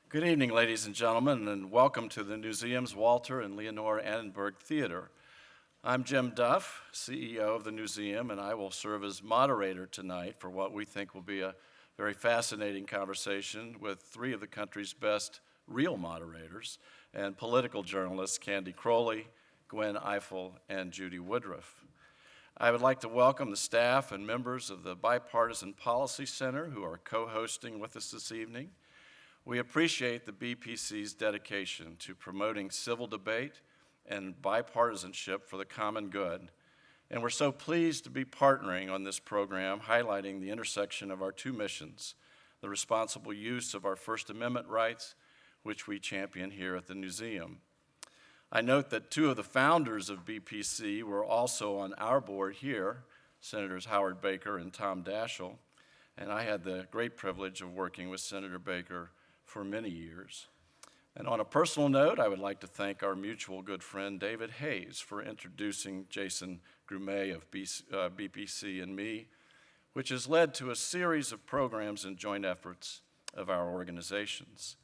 Good evening, ladies and gentlemen, and welcome to the Newseum's Walter and Leonore Annenberg Theater. I'm Jim Duff, CEO of the Newseum, and I will serve as moderator tonight for what we think will be a very fascinating conversation with three of the country's best real moderators and political journalists, Candy Crowley, Gwen Ifill, and Judy Woodruff. I would like to welcome the staff and members of the Bipartisan Policy Center who are co-hosting with us this evening. We appreciate the BPC's dedication to promoting civil debate and bipartisanship for the common good, and we're so pleased to be partnering on this program highlighting the intersection of our two missions, the responsible use of our First Amendment rights, which we champion here at the Newseum. I note that two of the founders of BPC were also on our board here, Senators Howard Baker and Tom Daschle, and I had the great privilege of working with Senator Baker for many years. And on a personal note, I would like to thank our mutual good friend David Hayes for introducing Jason Grumet of BPC and me, which has led to a series of programs and joint efforts of our organizations.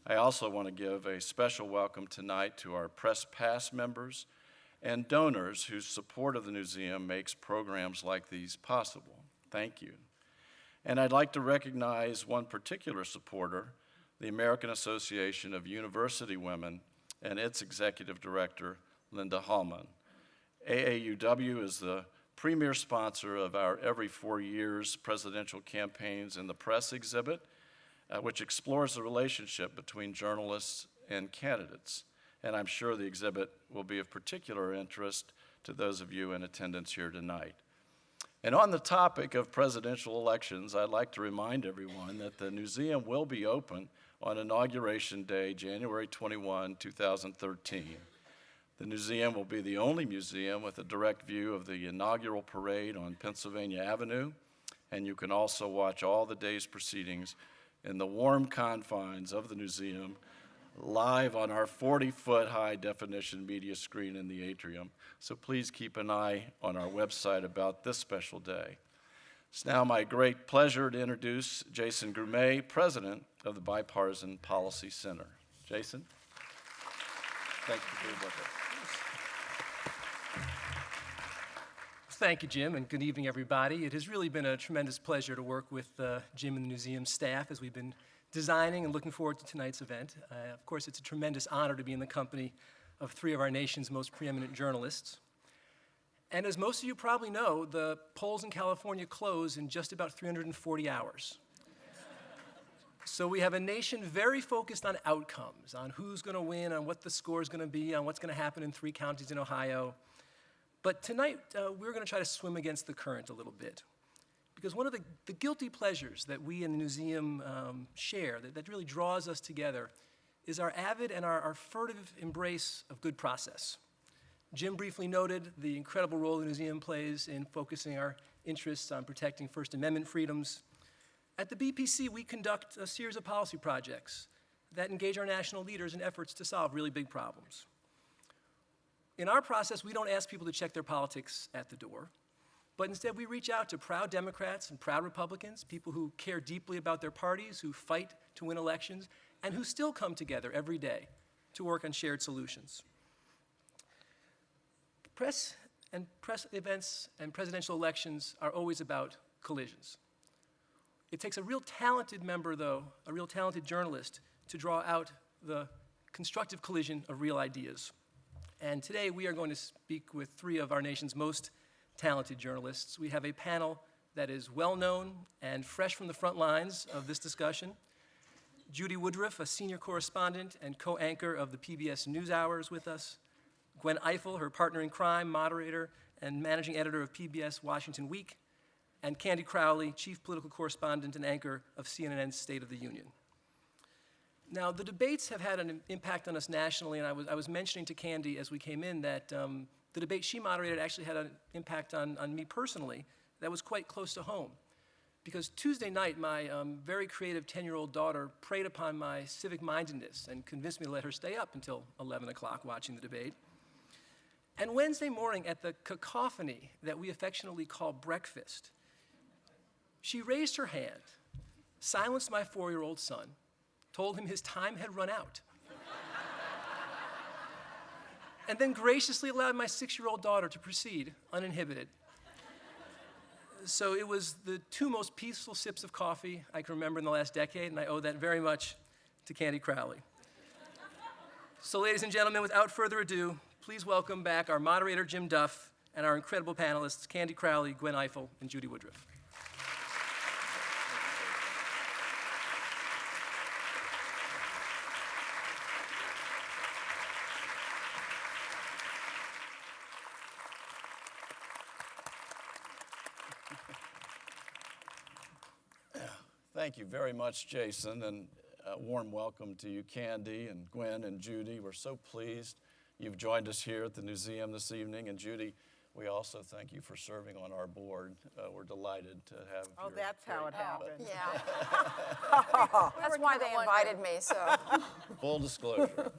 I also want to give a special welcome tonight to our Press Pass members and donors whose support of the Newseum makes programs like these possible. Thank you. And I'd like to recognize one particular supporter, the American Association of University Women and its executive director, Linda Hallman. AAUW is the premier sponsor of our Every 4 Years presidential campaigns in the press exhibit, which explores the relationship between journalists and candidates. And I'm sure the exhibit will be of particular interest to those of you in attendance here tonight. And on the topic of presidential elections, I'd like to remind everyone that the Newseum will be open on Inauguration Day, January 21, 2013. The Newseum will be the only museum with a direct view of the inaugural parade on Pennsylvania Avenue, and you can also watch all the day's proceedings in the warm confines of the Newseum live on our 40-foot high-definition media screen in the atrium. So please keep an eye on our website about this special day. It's now my great pleasure to introduce Jason Grumet, President of the Bipartisan Policy Center. Jason, thank you for being with us. Thank you, Jim, and good evening, everybody. It has really been a tremendous pleasure to work with Jim and the Newseum staff as we've been designing and looking forward to tonight's event. Of course, it's a tremendous honor to be in the company of three of our nation's most preeminent journalists. And as most of you probably know, the polls in California close in just about 340 hours. So we have a nation very focused on outcomes, on who's going to win, on what the score is going to be, on what's going to happen in 3 counties in Ohio. But tonight, we're going to try to swim against the current a little bit. Because one of the guilty pleasures that we in the Newseum share, that really draws us together, is our avid and our furtive embrace of good process. Jim briefly noted the incredible role the Newseum plays in focusing our interests on protecting First Amendment freedoms. At the BPC, we conduct a series of policy projects that engage our national leaders in efforts to solve really big problems. In our process, we don't ask people to check their politics at the door, but instead we reach out to proud Democrats and proud Republicans, people who care deeply about their parties, who fight to win elections, and who still come together every day to work on shared solutions. Press events and presidential elections are always about collisions. It takes a real talented member, though, a real talented journalist, to draw out the constructive collision of real ideas. And today we are going to speak with three of our nation's most talented journalists. We have a panel that is well-known and fresh from the front lines of this discussion. Judy Woodruff, a senior correspondent and co-anchor of the PBS NewsHour, is with us. Gwen Ifill, her partner in crime, moderator and managing editor of PBS Washington Week, and Candy Crowley, chief political correspondent and anchor of CNN's State of the Union. Now, the debates have had an impact on us nationally, and I was mentioning to Candy as we came in that the debate she moderated actually had an impact on me personally that was quite close to home. Because Tuesday night, my very creative 10-year-old daughter preyed upon my civic mindedness and convinced me to let her stay up until 11 o'clock watching the debate. And Wednesday morning, at the cacophony that we affectionately call breakfast, she raised her hand, silenced my 4-year-old son, told him his time had run out, and then graciously allowed my 6-year-old daughter to proceed uninhibited. So it was the 2 most peaceful sips of coffee I can remember in the last decade, and I owe that very much to Candy Crowley. So ladies and gentlemen, without further ado, please welcome back our moderator, Jim Duff, and our incredible panelists, Candy Crowley, Gwen Ifill, and Judy Woodruff. Thank you very much, Jason, and a warm welcome to you, Candy and Gwen and Judy. We're so pleased you've joined us here at the museum this evening. And Judy, we also thank you for serving on our board. We're delighted to have Oh, your that's how it happened. Yeah. That's why they invited me, so. full disclosure.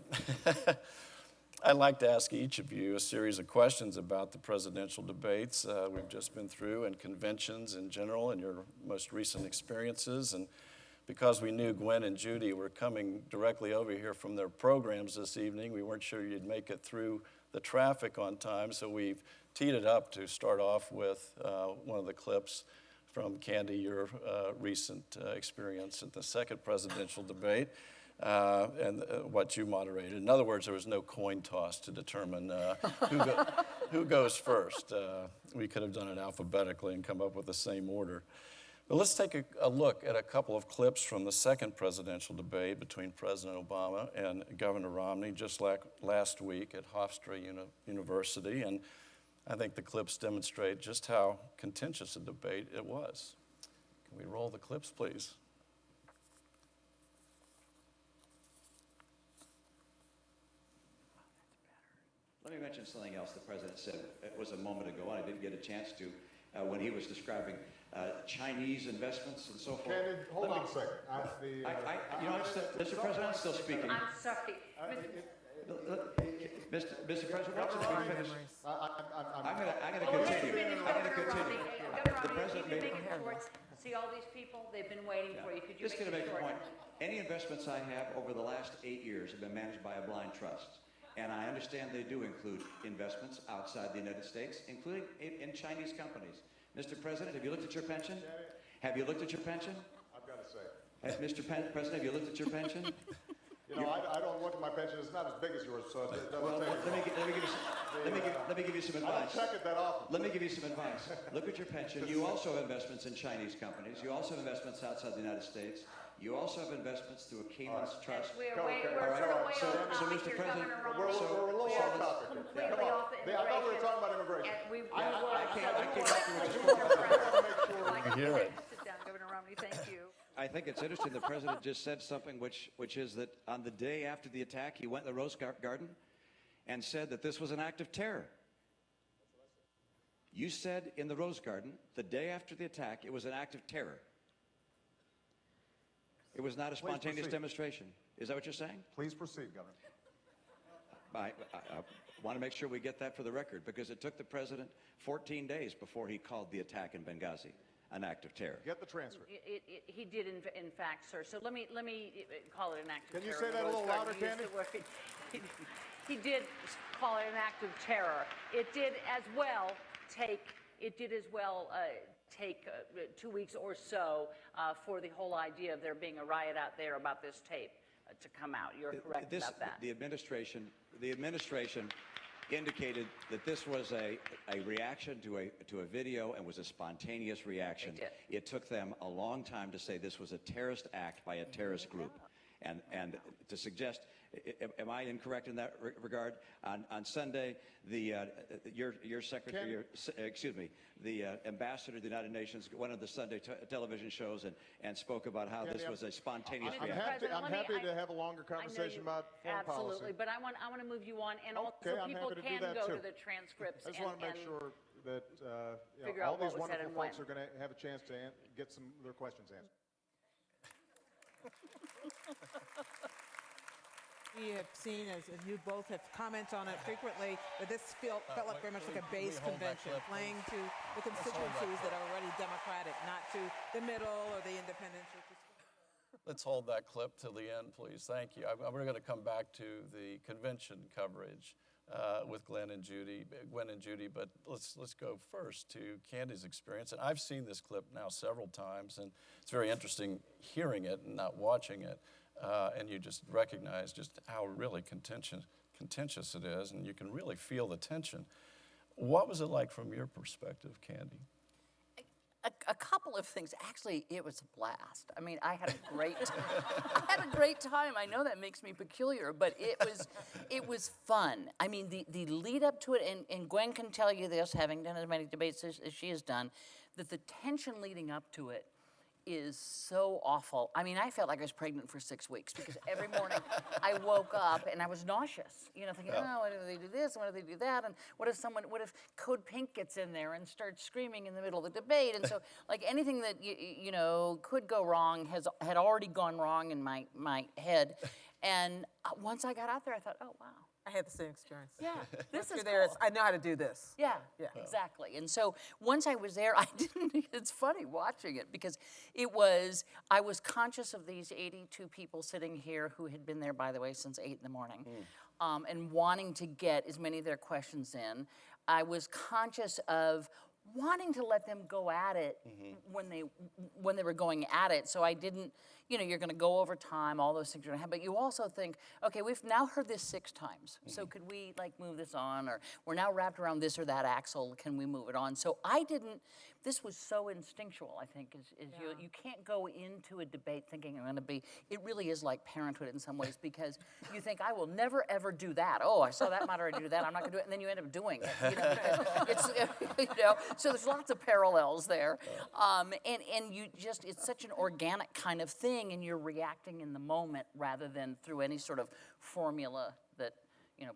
I'd like to ask each of you a series of questions about the presidential debates we've just been through and conventions in general and your most recent experiences. And because we knew Gwen and Judy were coming directly over here from their programs this evening, we weren't sure you'd make it through the traffic on time, so we've teed it up to start off with one of the clips from Candy, your recent experience at the second presidential debate. And what you moderated. In other words, there was no coin toss to determine who goes first. We could have done it alphabetically and come up with the same order. But let's take a look at a couple of clips from the second presidential debate between President Obama and Governor Romney just like last week at Hofstra University. And I think the clips demonstrate just how contentious a debate it was. Can we roll the clips, please? Let me mention something else the president said. It was a moment ago, and I didn't get a chance to, when he was describing Chinese investments and so forth. Candy, hold on a second. Mr. President, I'm still speaking. I'm sorry. Mr. President, what's the finish? I'm going to Well, let's continue. finish, I'm going to Governor continue. Romney. The Governor Romney, president if you made. can make it short. See all these people? They've been waiting for you. Could you Just make going to it make a short? point. Any investments I have over the last 8 years have been managed by a blind trust. And I understand they do include investments outside the United States, including in Chinese companies. Mr. President, have you looked at your pension? Have you looked at your pension? I've got to say. Mr. President, have you looked at your pension? You know, I don't look at my pension. It's not as big as yours, so it doesn't Well, take. let me give you some I don't advice. check it that often. Let me give you some advice. Look at your pension. You also have investments in Chinese companies. You also have investments outside the United States. You also have investments through a Cayman's trust. We're Okay, sort all of right. way So- off so, topic Mr. here, President, Governor We're Romney. a little We off are topic here. completely Come on. off the I thought we were immigration. talking about immigration. And we were. I came so after we what were- you Like, We hear it. Sit down, Governor Romney. Thank you. I think it's interesting the president just said something which is that on the day after the attack, he went in the Rose Garden and said that this was an act of terror. You said in the Rose Garden, the day after the attack, it was an act of terror. It was not a spontaneous proceed. demonstration. Is that what you're saying? Please proceed, Governor. I want to make sure we get that for the record, because it took the president 14 days before he called the attack in Benghazi an act of terror. Get the transcript. He did, in fact, sir. So let me call it an act of Can you terror. say that a little louder, Candy? He did call it an act of terror. It did as well take 2 weeks or so for the whole idea of there being a riot out there about this tape to come out. You're correct about that. The administration indicated that this was a reaction to a video and was a spontaneous reaction. They did. It took them a long time to say this was a terrorist act by a terrorist group. And to suggest, am I incorrect in that regard? On Sunday, your secretary, the ambassador of the United Nations went on the Sunday television shows and spoke about how this was a spontaneous I'm reaction. happy to have a longer conversation about foreign policy. Absolutely, but I want to move you on, and Okay, also I'm people happy to do can that go too. to the transcripts I just and want to make sure that figure all out what these was said wonderful and folks when. are going to have a chance to get some of their questions answered. We have seen, as you both have commented on it frequently, that this felt like very much like a base convention, playing to the constituencies that are already Democratic, not to the middle or the independents. Let's hold that clip till the end, please. Thank you. We're going to come back to the convention coverage with Gwen and Judy, but let's go first to Candy's experience. And I've seen this clip now several times, and it's very interesting hearing it and not watching it. And you just recognize just how really contentious it is, and you can really feel the tension. What was it like from your perspective, Candy? A couple of things. Actually, it was a blast. I mean, I had a great time. I know that makes me peculiar, but it was fun. I mean, the lead up to it, and Gwen can tell you this, having done as many debates as she has done, that the tension leading up to it is so awful. I mean, I felt like I was pregnant for 6 weeks because every morning I woke up and I was nauseous, thinking, oh, what if they do this, what if they do that, and what if Code Pink gets in there and starts screaming in the middle of the debate? And so, like, anything that, could go wrong had already gone wrong in my head. And once I got out there, I thought, oh, wow. I had the same experience. Yeah, this is You're there, cool. I know how to do this. Yeah, Yeah. exactly. And so once I was there, it's funny watching it because I was conscious of these 82 people sitting here who had been there, by the way, since 8 in the morning, and wanting to get as many of their questions in. I was conscious of wanting to let them go at it when they were going at it. So I didn't, you're going to go over time, all those things are going to happen. But you also think, okay, we've now heard this 6 times. So could we move this on? Or we're now wrapped around this or that axle. Can we move it on? So this was so instinctual, I think, you can't go into a debate thinking I'm going to be, it really is like parenthood in some ways because you think, I will never, ever do that. Oh, I saw that moderator do that. I'm not going to do it. And then you end up doing it. Because it's, so there's lots of parallels there. And it's such an organic kind of thing and you're reacting in the moment rather than through any sort of formula that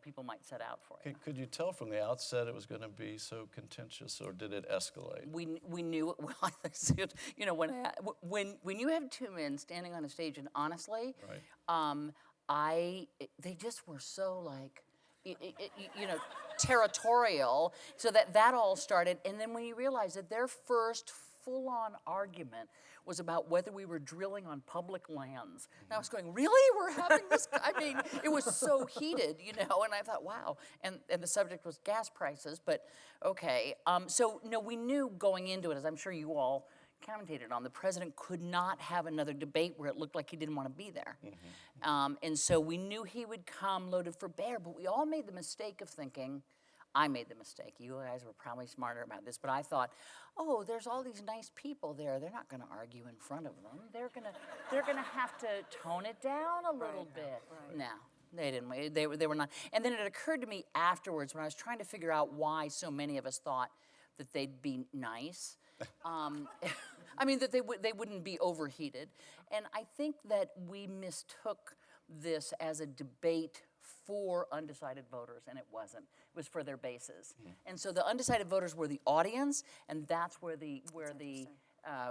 people might set out for you. Could you tell from the outset it was going to be so contentious, or did it escalate? We knew it. Well, I said, when you have 2 men standing on a stage, and honestly, they just were so territorial. So that all started, and then when you realize that their first full-on argument was about whether we were drilling on public lands. And I was going, really? We're having this? I mean, it was so heated, and I thought, wow. And the subject was gas prices, but okay. So, we knew going into it, as I'm sure you all commentated on, the president could not have another debate where it looked like he didn't want to be there. And so we knew he would come loaded for bear, but we all made the mistake of thinking, I made the mistake. You guys were probably smarter about this, but I thought, oh, there's all these nice people there. They're not going to argue in front of them. They're gonna have to tone it down a little bit. Right. No, they didn't. They were not. And then it occurred to me afterwards when I was trying to figure out why so many of us thought that they'd be nice. I mean, that they wouldn't be overheated. And I think that we mistook this as a debate for undecided voters, and it wasn't. It was for their bases. And so the undecided voters were the audience, and that's where the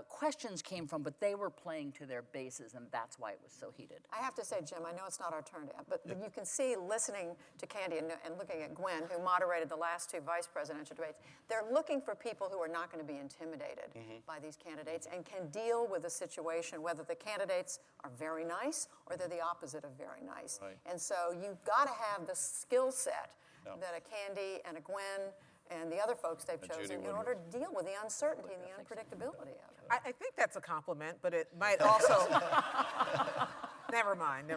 questions came from, but they were playing to their bases, and that's why it was so heated. I have to say, Jim, I know it's not our turn yet, but you can see, listening to Candy and looking at Gwen, who moderated the last 2 vice presidential debates, they're looking for people who are not going to be intimidated by these candidates and can deal with a situation, whether the candidates are very nice or they're the opposite of very nice. Right. And so you've got to have the skill set that a Candy and a Gwen and the other folks they've chosen in order to deal with the uncertainty and the unpredictability of it. I think that's a compliment, but it might also. Never mind.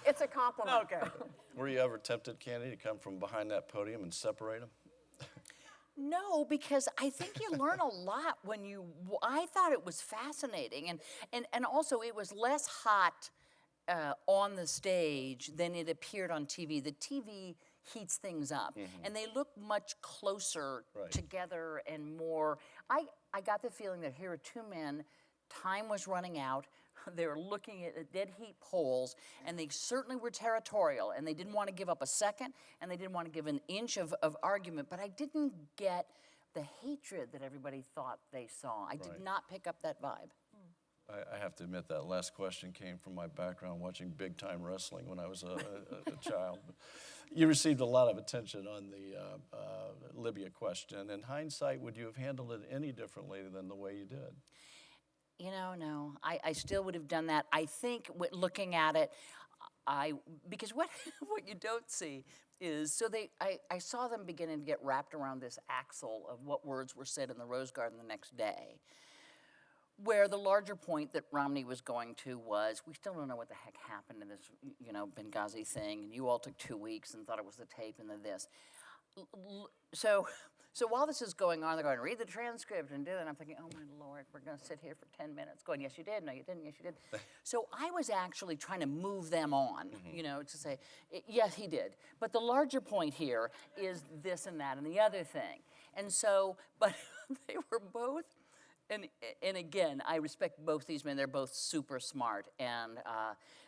It's a compliment. Okay. Were you ever tempted, Candy, to come from behind that podium and separate them? No, because I think you learn a lot when I thought it was fascinating. And also it was less hot on the stage than it appeared on TV. The TV heats things up, and they look much closer together and more. I got the feeling that here are 2 men, time was running out, they were looking at dead heat polls, and they certainly were territorial, and they didn't want to give up a second, and they didn't want to give an inch of argument, but I didn't get the hatred that everybody thought they saw. I did not pick up that vibe. I have to admit that last question came from my background watching big-time wrestling when I was a child. You received a lot of attention on the Libya question. In hindsight, would you have handled it any differently than the way you did? No, I still would have done that. I think looking at it, because what what you don't see is, so I saw them beginning to get wrapped around this axle of what words were said in the Rose Garden the next day, where the larger point that Romney was going to was, we still don't know what the heck happened in this, Benghazi thing, and you all took 2 weeks and thought it was the tape and the this. So while this is going on, they're going, read the transcript and do that. And I'm thinking, oh my Lord, we're going to sit here for 10 minutes going, yes, you did, no, you didn't, yes, you did. So I was actually trying to move them on, to say, yes, he did. But the larger point here is this and that and the other thing. And so, but they were both, and again, I respect both these men. They're both super smart, and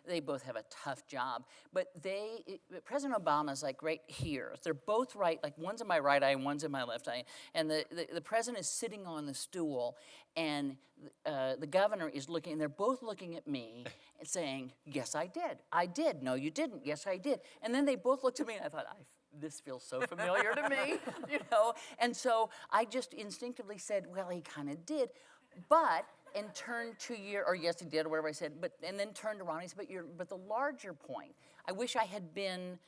they both have a tough job. But President Obama's like right here. They're both right, like one's in my right eye and one's in my left eye. And the president is sitting on the stool, and the governor is looking, and they're both looking at me and saying, yes, I did. I did. No, you didn't. Yes, I did. And then they both looked at me, and I thought, this feels so familiar to me, And so I just instinctively said, well, he kind of did. And turned to or yes, he did, or whatever I said, and then turned to Ronnie and said, but the larger point, I wish I had been,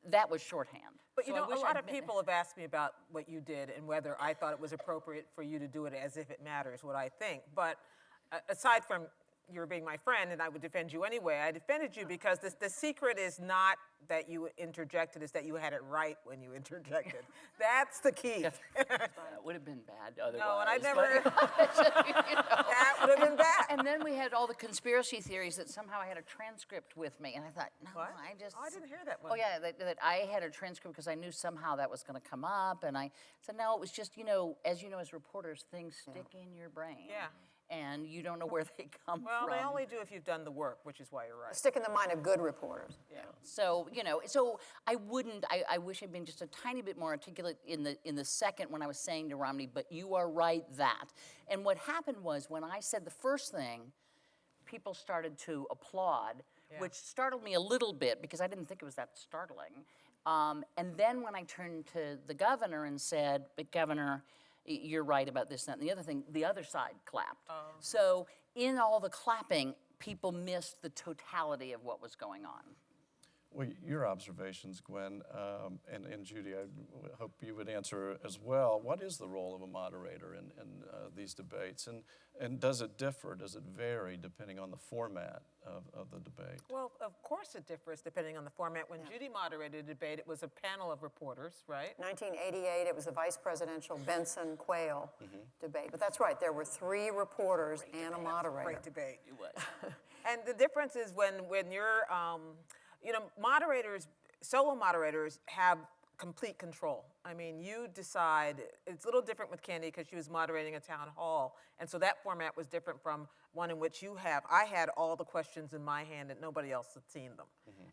that was shorthand. But So I wish a lot I'd of been- people have asked me about what you did and whether I thought it was appropriate for you to do it as if it matters what I think. But aside from you're being my friend and I would defend you anyway, I defended you because the secret is not that you interjected, it's that you had it right when you interjected. That's the key. That would have been bad otherwise. No, and I but- never, that would have been bad. And then we had all the conspiracy theories that somehow I had a transcript with me, and I thought, no, What? I just. Oh, I didn't hear that one. Oh yeah, that I had a transcript because I knew somehow that was going to come up, and I said, no, it was just, as reporters, things stick in your brain. Yeah. And you don't know where they come Well, from. they only do if you've done the work, which is why you're right. Stick in the mind of good reporters. So, so I wouldn't, I wish I'd been just a tiny bit more articulate in the second when I was saying to Romney, but you are right that. And what happened was when I said the first thing, people started to applaud, which startled me a little bit because I didn't think it was that startling. And then when I turned to the governor and said, but Governor, you're right about this, that, and the other thing, the other side clapped. So in all the clapping, people missed the totality of what was going on. Well, your observations, Gwen, and Judy, I hope you would answer as well. What is the role of a moderator in these debates? And does it differ? Does it vary depending on the format of the debate? Well, of course it differs depending on the format. When Judy moderated a debate, it was a panel of reporters, right? 1988, it was the vice presidential Benson-Quayle debate. But that's right, there were 3 reporters and a moderator. Great debate. It was. And the difference is when you're, moderators, solo moderators have complete control. I mean, you decide, it's a little different with Candy because she was moderating a town hall, and so that format was different from one in which I had all the questions in my hand and nobody else had seen them.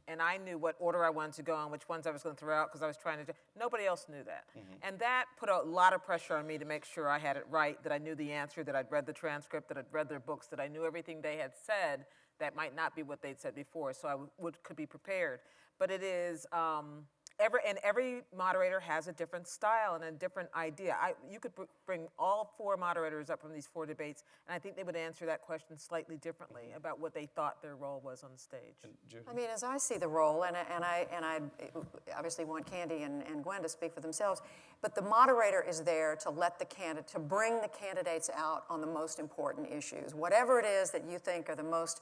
And I knew what order I wanted to go on, which ones I was going to throw out because I was trying to, nobody else knew that. And that put a lot of pressure on me to make sure I had it right, that I knew the answer, that I'd read the transcript, that I'd read their books, that I knew everything they had said that might not be what they'd said before, so I could be prepared. But it is, every moderator has a different style and a different idea. You could bring all 4 moderators up from these 4 debates, and I think they would answer that question slightly differently about what they thought their role was on the stage. And Judy? I mean, as I see the role, and I obviously want Candy and Gwen to speak for themselves, but the moderator is there to to bring the candidates out on the most important issues. Whatever it is that you think are the most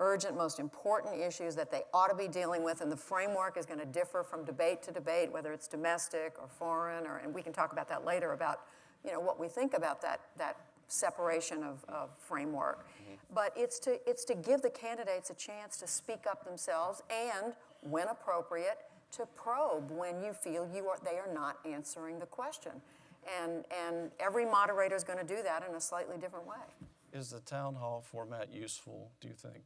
urgent, most important issues that they ought to be dealing with, and the framework is going to differ from debate to debate, whether it's domestic or foreign, and we can talk about that later about, what we think about that separation of framework. But it's to give the candidates a chance to speak up themselves and, when appropriate, to probe when you feel they are not answering the question. And every moderator is going to do that in a slightly different way. Is the town hall format useful, do you think?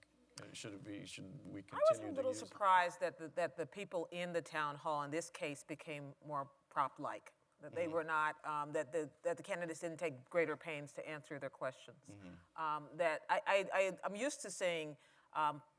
Should we continue I was a little use it? surprised that the people in the town hall in this case became more prop-like. That they were not, that the candidates didn't take greater pains to answer their questions. That I'm used to seeing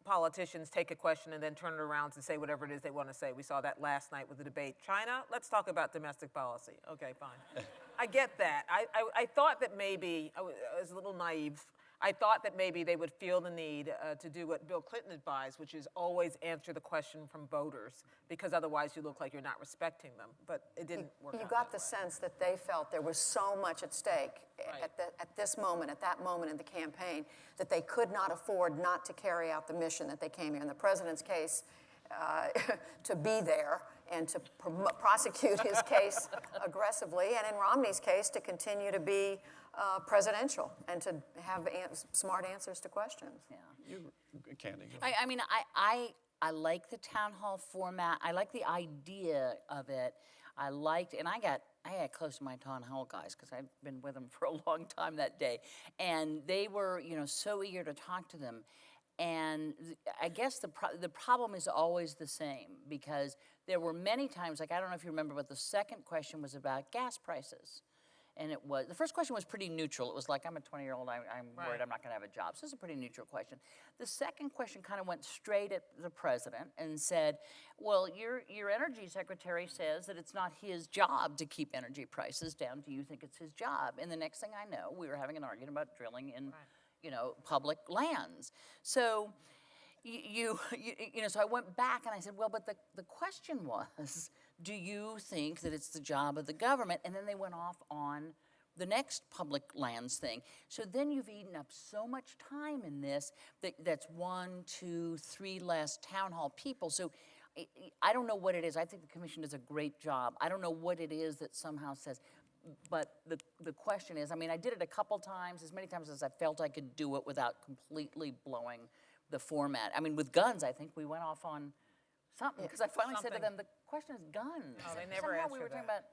politicians take a question and then turn it around and say whatever it is they want to say. We saw that last night with the debate. China, let's talk about domestic policy. Okay, fine. I get that. I thought that maybe, I was a little naive. I thought that maybe they would feel the need to do what Bill Clinton advised, which is always answer the question from voters, because otherwise you look like you're not respecting them. But it didn't work out. You got that the way. sense that they felt there was so much at stake Right. at this moment, at that moment in the campaign, that they could not afford not to carry out the mission that they came here. In the president's case, to be there and to prosecute his case aggressively, and in Romney's case, to continue to be presidential and to have smart answers to questions. Yeah. Candy. Go ahead. I mean, I like the town hall format. I like the idea of it. I got close to my town hall guys because I've been with them for a long time that day, and they were, so eager to talk to them. And I guess the problem is always the same, because there were many times, like, I don't know if you remember, but the second question was about gas prices. And the first question was pretty neutral. It was like, I'm a 20-year-old, I'm worried I'm not gonna have a job. So it's a pretty neutral question. The second question kind of went straight at the president and said, well, your energy secretary says that it's not his job to keep energy prices down. Do you think it's his job? And the next thing I know, we were having an argument about drilling in, public lands. So so I went back and I said, well, but the question was, do you think that it's the job of the government? And then they went off on the next public lands thing. So then you've eaten up so much time in this that's 1, 2, 3 less town hall people. So I don't know what it is. I think the commission does a great job. I don't know what it is that somehow says, but the question is, I mean, I did it a couple times, as many times as I felt I could do it without completely blowing the format. I mean, with guns, I think we went off on something, because I finally said to them, the question is guns. Oh, they never Somehow we answered were talking that. about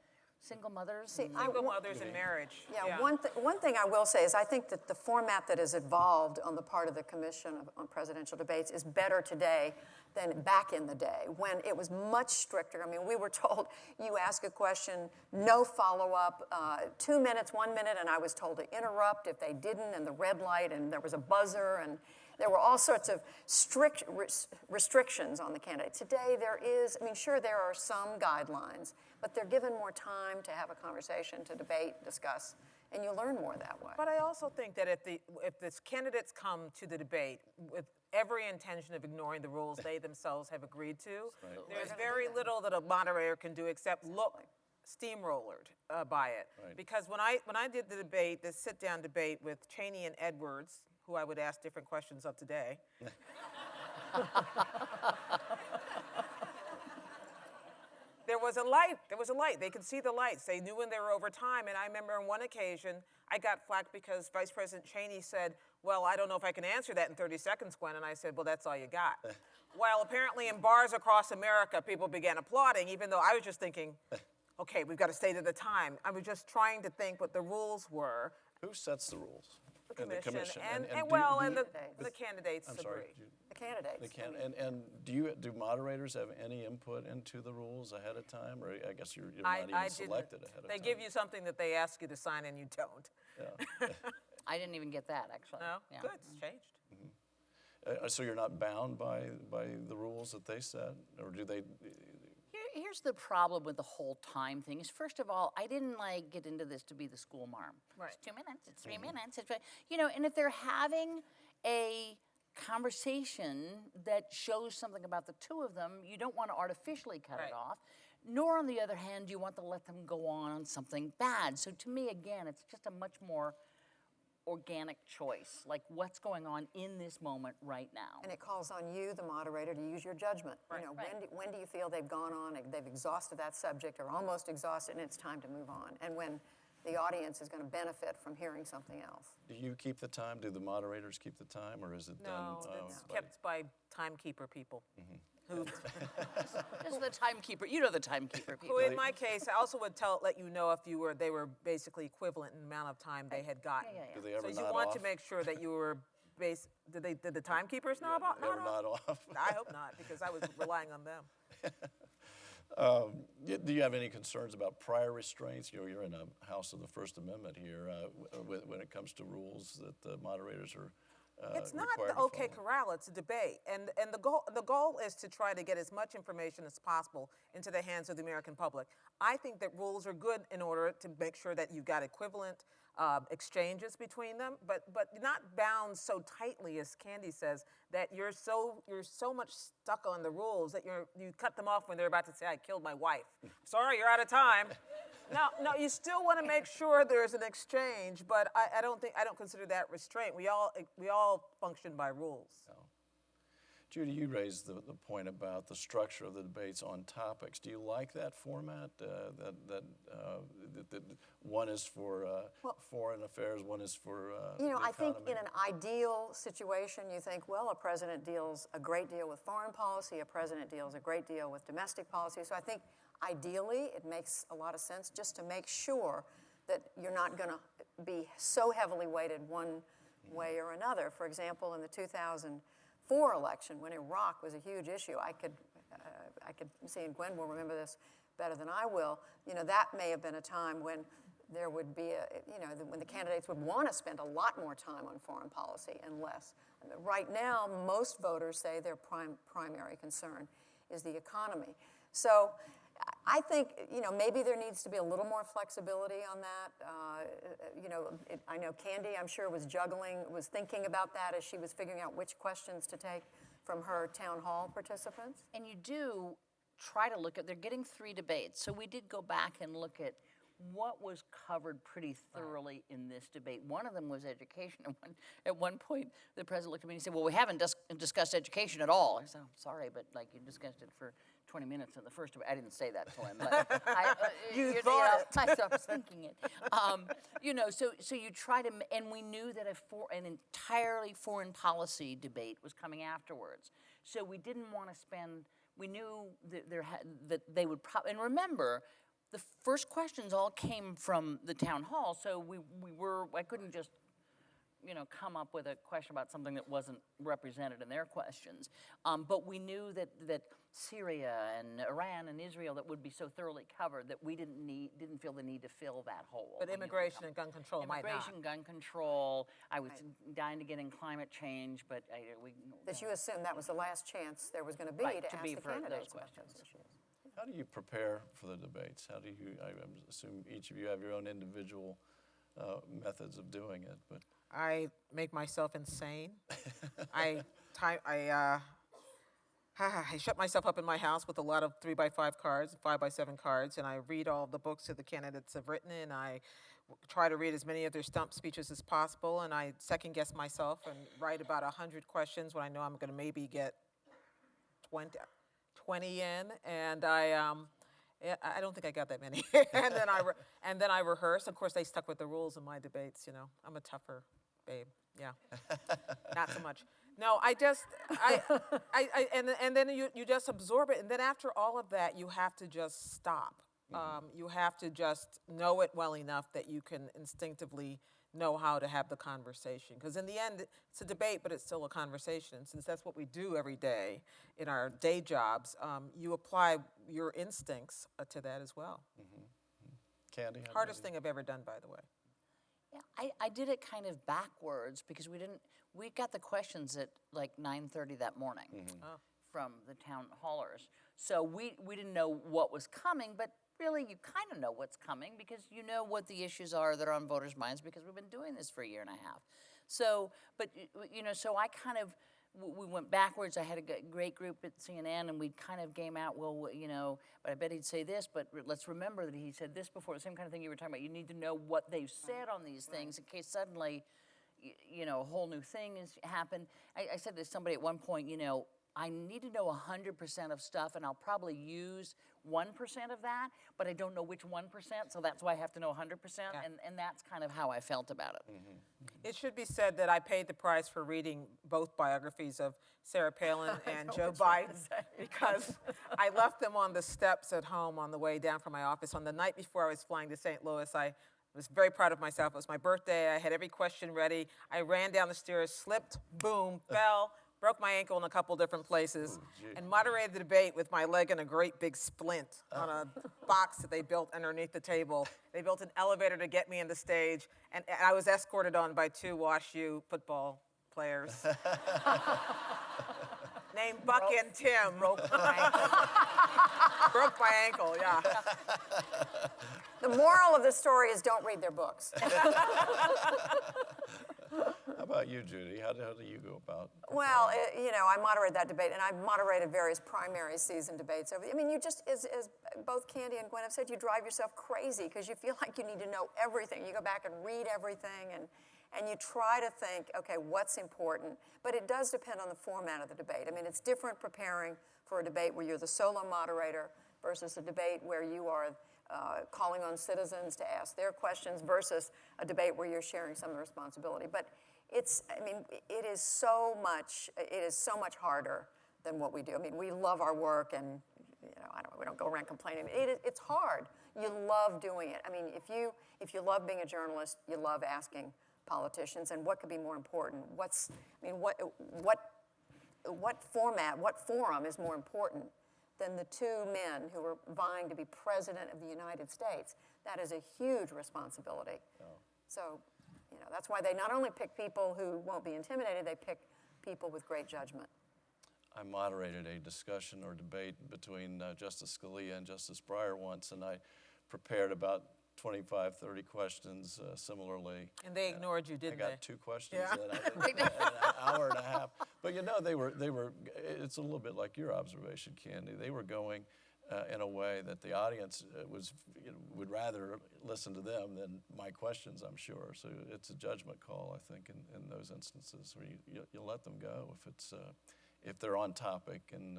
single mothers. See, and- Single mothers in marriage. Yeah, one thing I will say is I think that the format that has evolved on the part of the Commission on Presidential Debates is better today than back in the day, when it was much stricter. I mean, we were told, you ask a question, no follow-up, 2 minutes, 1 minute, and I was told to interrupt if they didn't, and the red light, and there was a buzzer, and there were all sorts of strict restrictions on the candidate. Today, there is, I mean, sure, there are some guidelines, but they're given more time to have a conversation, to debate, discuss, and you learn more that way. But I also think that if the candidates come to the debate with every intention of ignoring the rules they themselves have agreed to, there's very little that a moderator can do except look steamrollered by it. Right. Because when I did the debate, this sit-down debate with Cheney and Edwards, who I would ask different questions of today. There was a light. They could see the lights. They knew when they were over time. And I remember on one occasion, I got flack because Vice President Cheney said, well, I don't know if I can answer that in 30 seconds, Gwen. And I said, well, that's all you got. While apparently in bars across America, people began applauding, even though I was just thinking, okay, we've got to stay to the time. I was just trying to think what the rules were. Who sets the rules? The And the commission. And do you- the candidates I'm sorry. agree. The candidates. They can, and do moderators have any input into the rules ahead of time, or I guess you're not even didn't. selected ahead of They time? give you something that they ask you to sign and you don't. Yeah. I didn't even get that, actually. No? Yeah. Good, it's changed. So you're not bound by the rules that they set, or do they? Here's the problem with the whole time thing is, first of all, I didn't get into this to be the school marm. Right. It's 2 minutes, it's 3 minutes, it's, and if they're having a conversation that shows something about the two of them, you don't want to artificially cut Right. it off, nor on the other hand, do you want to let them go on something bad. So to me, again, it's just a much more organic choice, like what's going on in this moment right now. And it calls on you, the moderator, to use your judgment. Right. When do you feel they've gone on, they've exhausted that subject or almost exhausted, and it's time to move on? And when the audience is going to benefit from hearing something else. Do you keep the time? Do the moderators keep the time, or is it done? No, it's by- kept by timekeeper people. Who, This is the timekeeper, the timekeeper people. who in my case, I also would let you know if they were basically equivalent in the amount of time they had gotten. Yeah. Do they ever So you nod want off? to make sure that you were did the timekeepers Yeah, nod off? ever nod off? I hope not, because I was relying on them. Do you have any concerns about prior restraints? You're in a House of the First Amendment here when it comes to rules that the moderators are It's not required the to OK follow. Corral, it's a debate. And the goal is to try to get as much information as possible into the hands of the American public. I think that rules are good in order to make sure that you've got equivalent exchanges between them, but not bound so tightly, as Candy says, that you're so much stuck on the rules that you cut them off when they're about to say, "I killed my wife." Sorry, you're out of time. No, you still want to make sure there's an exchange, but I don't consider that restraint. We all function by rules. Judy, you raised the point about the structure of the debates on topics. Do you like that format? That one is for foreign affairs, one is for You know, the I think economy? in an ideal situation, you think, well, a president deals a great deal with foreign policy, a president deals a great deal with domestic policy. So I think ideally it makes a lot of sense just to make sure that you're not going to be so heavily weighted one way or another. For example, in the 2004 election, when Iraq was a huge issue, I could see, and Gwen will remember this better than I will, you know, that may have been a time when there would be when the candidates would want to spend a lot more time on foreign policy and less. Right now, most voters say their primary concern is the economy. So I think, you know, maybe there needs to be a little more flexibility on that. I know Candy, I'm sure, was thinking about that as she was figuring out which questions to take from her town hall participants. And you do try to look at, they're getting 3 debates. So we did go back and look at what was covered pretty thoroughly in this debate. One of them was education. At one point, the president looked at me and he said, "Well, we haven't discussed education at all." I said, "I'm sorry, but like you discussed it for 20 minutes in the first debate." I didn't say that to him, but You thought it. I was thinking it. So you try to, and we knew that an entirely foreign policy debate was coming afterwards. So we didn't want to spend. We knew that they would probably, and remember, the first questions all came from the town hall, so I couldn't just, come up with a question about something that wasn't represented in their questions. But we knew that Syria and Iran and Israel that would be so thoroughly covered that we didn't feel the need to fill that hole. But immigration and gun control might not. Immigration, gun control. I was dying to get in climate change, but That you assumed that was the last chance there was going to be Right, to to ask be the for those candidates about questions. those issues. How do you prepare for the debates? I assume each of you have your own individual methods of doing it, but I make myself insane. I shut myself up in my house with a lot of 3x5 cards, 5x7 cards, and I read all the books that the candidates have written, and I try to read as many of their stump speeches as possible, and I second guess myself and write about 100 questions when I know I'm going to maybe get 20 in, and I don't think I got that many. and then I rehearse. Of course, they stuck with the rules in my debates. I'm a tougher babe. Yeah, not so much. No, and then you just absorb it, and then after all of that, you have to just stop. You have to just know it well enough that you can instinctively know how to have the conversation. Because in the end, it's a debate, but it's still a conversation. And since that's what we do every day in our day jobs, you apply your instincts to that as well. Candy? Hardest thing I've ever done, by the way. Yeah, I did it kind of backwards because we got the questions at like 9:30 that morning from the town hallers. So we didn't know what was coming, but really you kind of know what's coming because you know what the issues are that are on voters' minds because we've been doing this for a year and a half. So, but so I kind of, we went backwards. I had a great group at CNN, and we kind of game out, but I bet he'd say this, but let's remember that he said this before, the same kind of thing you were talking about. You need to know what they've said on these things in case suddenly, a whole new thing has happened. I said to somebody at one point, I need to know 100% of stuff, and I'll probably use 1% of that, but I don't know which 1%, so that's why I have to know 100%, and that's kind of how I felt about it. It should be said that I paid the price for reading both biographies of Sarah Palin and Joe Biden because I left them on the steps at home on the way down from my office. On the night before I was flying to St. Louis, I was very proud of myself. It was my birthday. I had every question ready. I ran down the stairs, slipped, boom, fell, broke my ankle in a couple different places, and moderated the debate with my leg in a great big splint on a box that they built underneath the table. They built an elevator to get me in the stage, and I was escorted on by 2 Wash U football players. Named Buck and Tim. Broke my ankle. Broke my ankle, yeah. The moral of the story is don't read their books. How about you, Judy? How do you go about? Well, you know, I moderated that debate, and I've moderated various primary season debates. I mean, you just, as both Candy and Gwen have said, you drive yourself crazy because you feel like you need to know everything. You go back and read everything, and you try to think, okay, what's important? But it does depend on the format of the debate. I mean, it's different preparing for a debate where you're the solo moderator versus a debate where you are calling on citizens to ask their questions versus a debate where you're sharing some of the responsibility. But I mean, it is so much harder than what we do. I mean, we love our work and, you know, we don't go around complaining. It's hard. You love doing it. I mean, if you love being a journalist, you love asking politicians, and what could be more important? What format, what forum is more important than the two men who are vying to be president of the United States? That is a huge responsibility. So, you know, that's why they not only pick people who won't be intimidated, they pick people with great judgment. I moderated a discussion or debate between Justice Scalia and Justice Breyer once, and I prepared about 25, 30 questions similarly. And they ignored you, didn't they? I got 2 questions Yeah. and I did an hour and a half. But you know, they were. It's a little bit like your observation, Candy. They were going in a way that the audience would rather listen to them than my questions, I'm sure. So it's a judgment call, I think, in those instances where you let them go if they're on topic and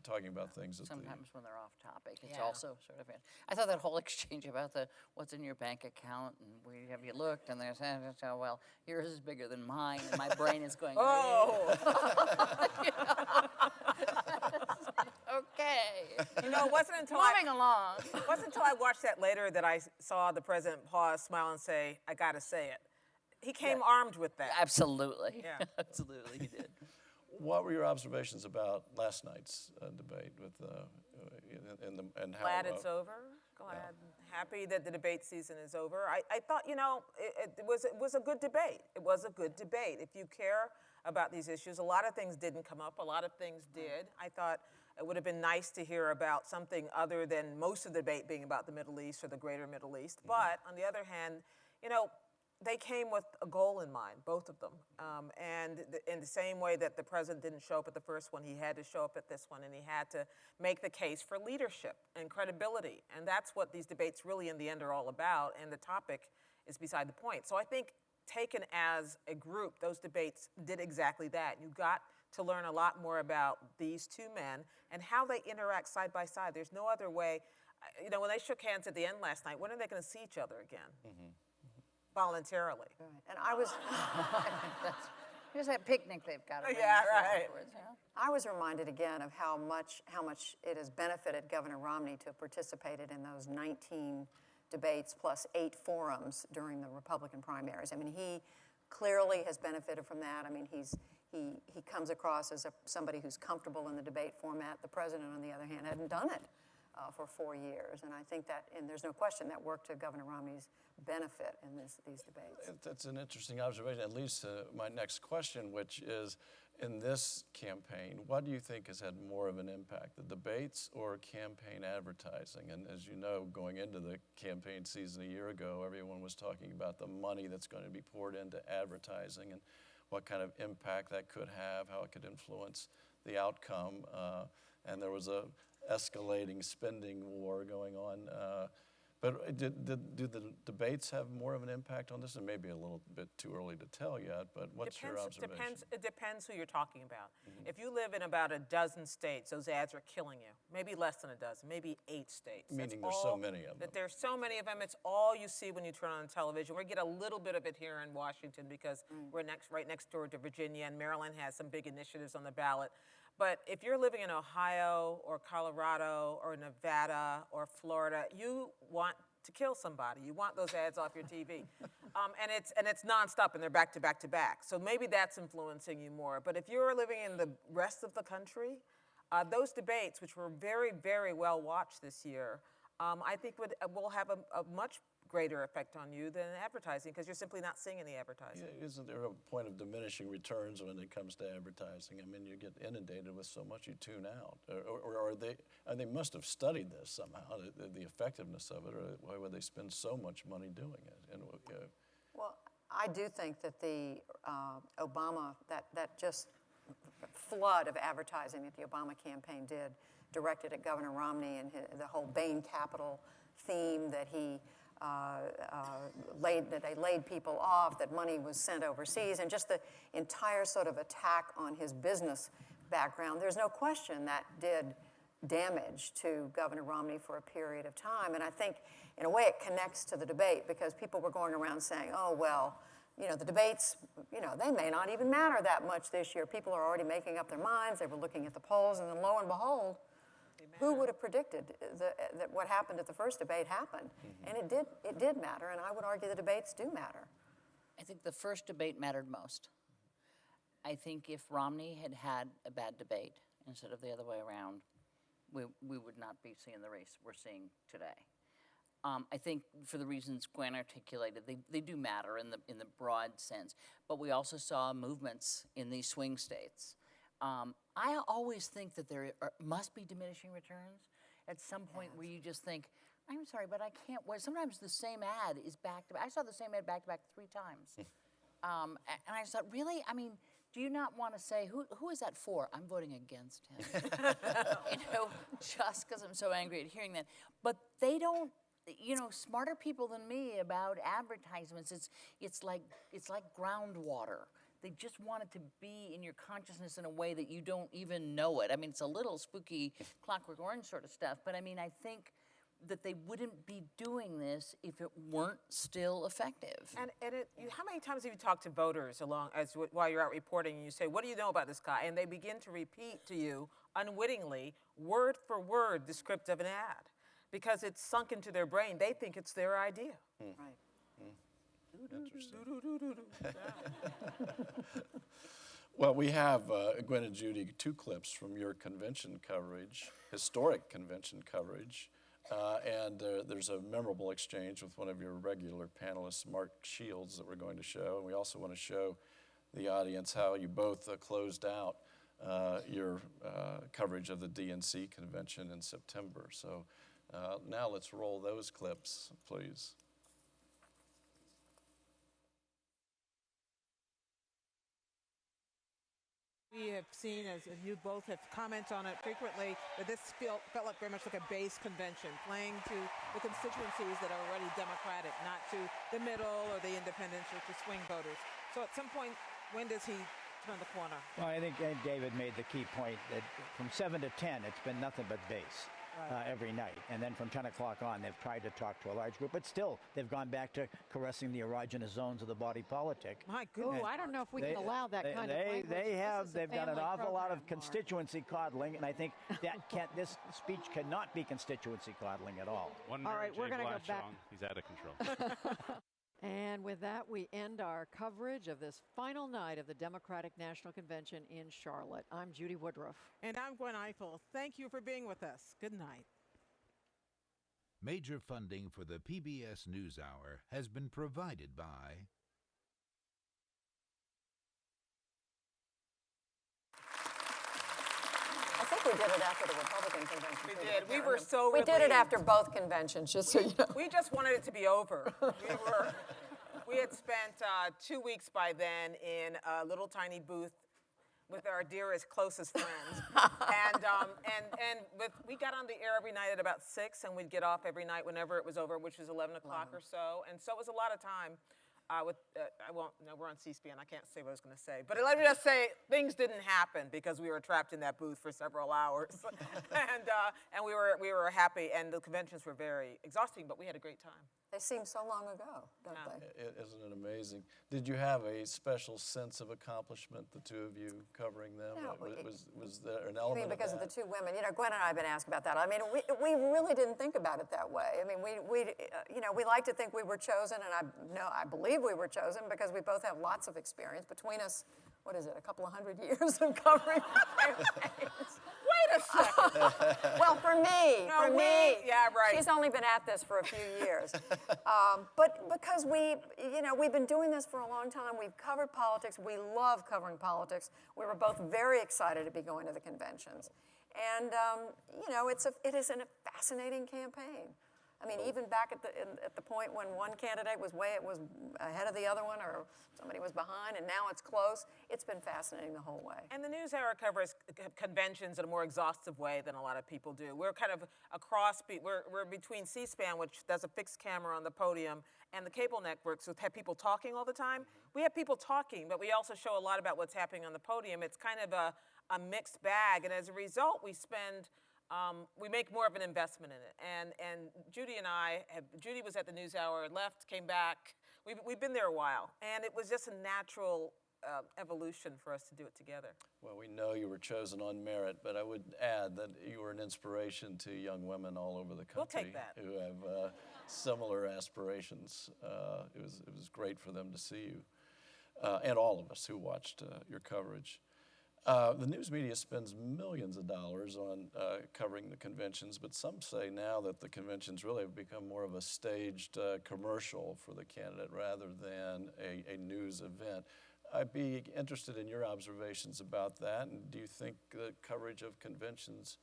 talking about things that Sometimes when they're off topic, it's Yeah. also sort of. I thought that whole exchange about what's in your bank account and where have you looked, and they're saying, oh, well, yours is bigger than mine, and my brain is going. Oh, Okay. you know, it wasn't until Moving along. It wasn't until I watched that later that I saw the president pause, smile, and say, "I got to say it." He came armed with that. Absolutely. Yeah. Absolutely, he did. What were your observations about last night's debate with and how? Glad it's over. Glad, happy that the debate season is over. I thought, you know, it was a good debate. It was a good debate. If you care about these issues, a lot of things didn't come up. A lot of things did. I thought it would have been nice to hear about something other than most of the debate being about the Middle East or the greater Middle East. But on the other hand, you know, they came with a goal in mind, both of them. And in the same way that the president didn't show up at the first one, he had to show up at this one, and he had to make the case for leadership and credibility. And that's what these debates really in the end are all about, and the topic is beside the point. So I think taken as a group, those debates did exactly that. You got to learn a lot more about these two men and how they interact side by side. There's no other way. You know, when they shook hands at the end last night, when are they going to see each other again? Voluntarily. And I was, Here's that picnic they've got. arranged Yeah, for right. afterwards, yeah. I was reminded again of how much it has benefited Governor Romney to have participated in those 19 debates plus 8 forums during the Republican primaries. I mean, he clearly has benefited from that. I mean, he comes across as somebody who's comfortable in the debate format. The president, on the other hand, hadn't done it for 4 years. And I think that, and there's no question, that worked to Governor Romney's benefit in these debates. That's an interesting observation. It leads to my next question, which is, in this campaign, what do you think has had more of an impact, the debates or campaign advertising? And as you know, going into the campaign season a year ago, everyone was talking about the money that's going to be poured into advertising and what kind of impact that could have, how it could influence the outcome. And there was a escalating spending war going on. But do the debates have more of an impact on this? And maybe a little bit too early to tell yet, but what's your observation? It depends who you're talking about. If you live in about a dozen states, those ads are killing you. Maybe less than a dozen, maybe 8 states. Meaning there's so many of them. There's so many of them. It's all you see when you turn on the television. We get a little bit of it here in Washington because we're right next door to Virginia, and Maryland has some big initiatives on the ballot. But if you're living in Ohio or Colorado or Nevada or Florida, you want to kill somebody. You want those ads off your TV. And it's nonstop, and they're back to back to back. So maybe that's influencing you more. But if you're living in the rest of the country, those debates, which were very, very well watched this year, I think will have a much greater effect on you than advertising because you're simply not seeing any advertising. Yeah, isn't there a point of diminishing returns when it comes to advertising? I mean, you get inundated with so much you tune out. Or are they must have studied this somehow, the effectiveness of it, or why would they spend so much money doing it? And, Well, I do think that the Obama, that just flood of advertising that the Obama campaign did, directed at Governor Romney and the whole Bain Capital theme that he that they laid people off, that money was sent overseas, and just the entire sort of attack on his business background. There's no question that did damage to Governor Romney for a period of time. And I think, in a way, it connects to the debate because people were going around saying, oh, well, you know, the debates, you know, they may not even matter that much this year. People are already making up their minds. They were looking at the polls, and then lo and behold, who would have predicted that what happened at the first debate happened? And it did matter, and I would argue the debates do matter. I think the first debate mattered most. I think if Romney had had a bad debate instead of the other way around, we would not be seeing the race we're seeing today. I think for the reasons Gwen articulated, they do matter in the broad sense, but we also saw movements in these swing states. I always think that there must be diminishing returns at some point where you just think, I'm sorry, but I can't wait. Sometimes the same ad is back to back. I saw the same ad back to back 3 times. And I just thought, really? I mean, do you not want to say, who is that for? I'm voting against him. You know, just because I'm so angry at hearing that. But they don't, you know, smarter people than me about advertisements, it's like groundwater. They just want it to be in your consciousness in a way that you don't even know it. I mean, it's a little spooky Clockwork Orange sort of stuff, but I mean, I think that they wouldn't be doing this if it weren't still effective. And how many times have you talked to voters while you're out reporting and you say, what do you know about this guy? And they begin to repeat to you unwittingly, word for word, the script of an ad. Because it's sunk into their brain. They think it's their idea. Right. Interesting. Well, we have, Gwen and Judy, 2 clips from your convention coverage, historic convention coverage. And there's a memorable exchange with one of your regular panelists, Mark Shields, that we're going to show. And we also want to show the audience how you both closed out your coverage of the DNC convention in September. So now let's roll those clips, please. We have seen, as you both have commented on it frequently, that this felt like very much like a base convention, playing to the constituencies that are already Democratic, not to the middle or the independents or to swing voters. So at some point, when does he turn the corner? Well, I think David made the key point that from 7 to 10, it's been nothing but base. Every night. And then from 10 o'clock on, they've tried to talk to a large group, but still, they've gone back to caressing the erogenous zones of the body politic. My goodness. Oh, I don't know if we can allow that kind of language. They've done an awful lot of constituency coddling, and I think that this speech cannot be constituency coddling at all. All right, we're going to go back. He's out of control. And with that, we end our coverage of this final night of the Democratic National Convention in Charlotte. I'm Judy Woodruff. And I'm Gwen Eiffel. Thank you for being with us. Good night. Major funding for the PBS NewsHour has been provided by I think we did it after the Republican convention. We did. We were so We did it relieved. after both conventions, just so you know. We just wanted it to be over. We had spent 2 weeks by then in a little tiny booth with our dearest, closest friends. We got on the air every night at about 6, and we'd get off every night whenever it was over, which was 11 o'clock or so. And so it was a lot of time. We're on C-SPAN. I can't say what I was going to say. But let me just say, things didn't happen because we were trapped in that booth for several hours. and we were happy, and the conventions were very exhausting, but we had a great time. They seem so long ago, don't they? Isn't it amazing? Did you have a special sense of accomplishment, the 2 of you covering them? No, was there an element because of of the 2 women? You know, Gwen and I have been asked about that. I mean, we really didn't think about it that way. I mean, we like to think we were chosen, and I believe we were chosen because we both have lots of experience between us. What is it, a couple of 100 years of covering campaigns? Wait a second. Well, for me, No, yeah, right. She's only been at this for a few years. But because we've been doing this for a long time. We've covered politics. We love covering politics. We were both very excited to be going to the conventions. And, it is a fascinating campaign. I mean, even back at the point when one candidate was ahead of the other one, or somebody was behind, and now it's close. It's been fascinating the whole way. And the NewsHour covers conventions in a more exhaustive way than a lot of people do. We're kind of we're between C-SPAN, which does a fixed camera on the podium, and the cable networks, which have people talking all the time. We have people talking, but we also show a lot about what's happening on the podium. It's kind of a mixed bag, and as a result, we make more of an investment in it. And Judy was at the NewsHour, left, came back. We've been there a while, and it was just a natural evolution for us to do it together. Well, we know you were chosen on merit, but I would add that you were an inspiration to young women all over the country We'll take that. who have similar aspirations. It was great for them to see you, and all of us who watched your coverage. The news media spends millions of dollars on covering the conventions, but some say now that the conventions really have become more of a staged commercial for the candidate rather than a news event. I'd be interested in your observations about that, and do you think the coverage of conventions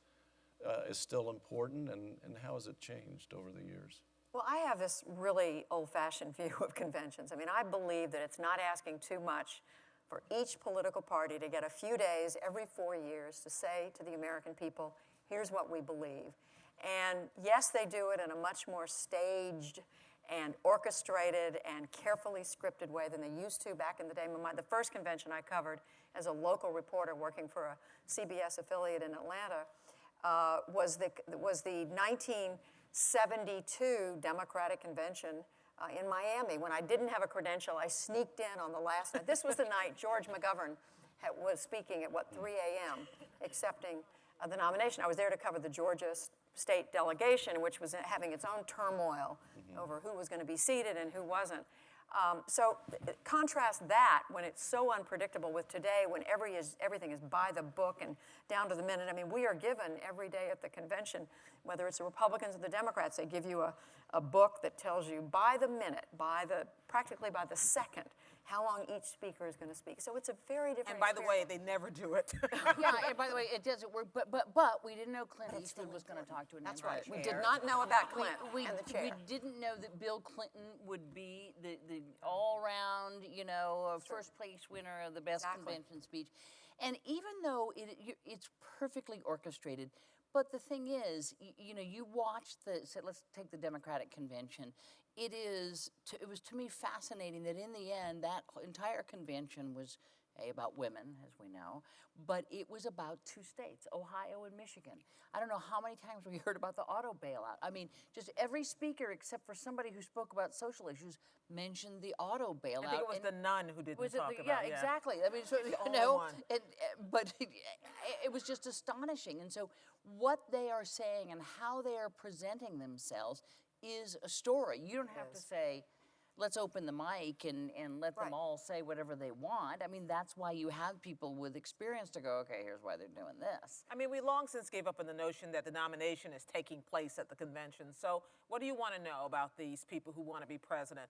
is still important, and how has it changed over the years? Well, I have this really old-fashioned view of conventions. I mean, I believe that it's not asking too much for each political party to get a few days every 4 years to say to the American people, here's what we believe. And yes, they do it in a much more staged and orchestrated and carefully scripted way than they used to back in the day. The first convention I covered as a local reporter working for a CBS affiliate in Atlanta was the 1972 Democratic Convention in Miami. When I didn't have a credential, I sneaked in on the last night. This was the night George McGovern was speaking at, 3 a.m., accepting the nomination. I was there to cover the Georgia state delegation, which was having its own turmoil over who was going to be seated and who wasn't. So contrast that when it's so unpredictable with today, when everything is by the book and down to the minute. I mean, we are given every day at the convention, whether it's the Republicans or the Democrats, they give you a book that tells you by the minute, practically by the second, how long each speaker is going to speak. So it's a very different And by the way, experience. they never do it. Yeah, and by the way, it doesn't work, but we didn't know Clint Eastwood was going to talk to an That's empty right. We chair. did not know about Clint and the chair. We didn't know that Bill Clinton would be the all-around, first place winner of the best convention speech. And even though it's perfectly orchestrated, but the thing is, you watch let's take the Democratic convention. It was to me fascinating that in the end, that entire convention was about women, as we know, but it was about two states, Ohio and Michigan. I don't know how many times we heard about the auto bailout. I mean, just every speaker, except for somebody who spoke about social issues, mentioned the auto bailout. I think it was the nun who didn't talk about it. Yeah, exactly. I mean, so, but it was just astonishing. And so what they are saying and how they are presenting themselves is a story. You don't have to say, let's open the mic and let them all say whatever they want. I mean, that's why you have people with experience to go, okay, here's why they're doing this. I mean, we long since gave up on the notion that the nomination is taking place at the convention. So what do you want to know about these people who want to be president?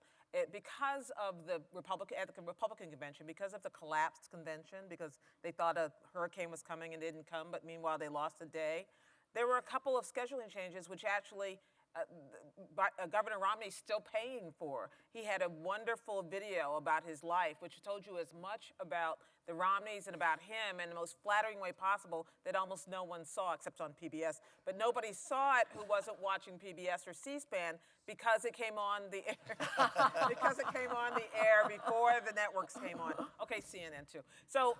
Because of the Republican convention, because of the collapsed convention, because they thought a hurricane was coming and didn't come, but meanwhile they lost a day, there were a couple of scheduling changes which actually Governor Romney's still paying for. He had a wonderful video about his life, which told you as much about the Romneys and about him in the most flattering way possible that almost no one saw except on PBS. But nobody saw it who wasn't watching PBS or C-SPAN because it came on the air. Because it came on the air before the networks came on. Okay, CNN too. So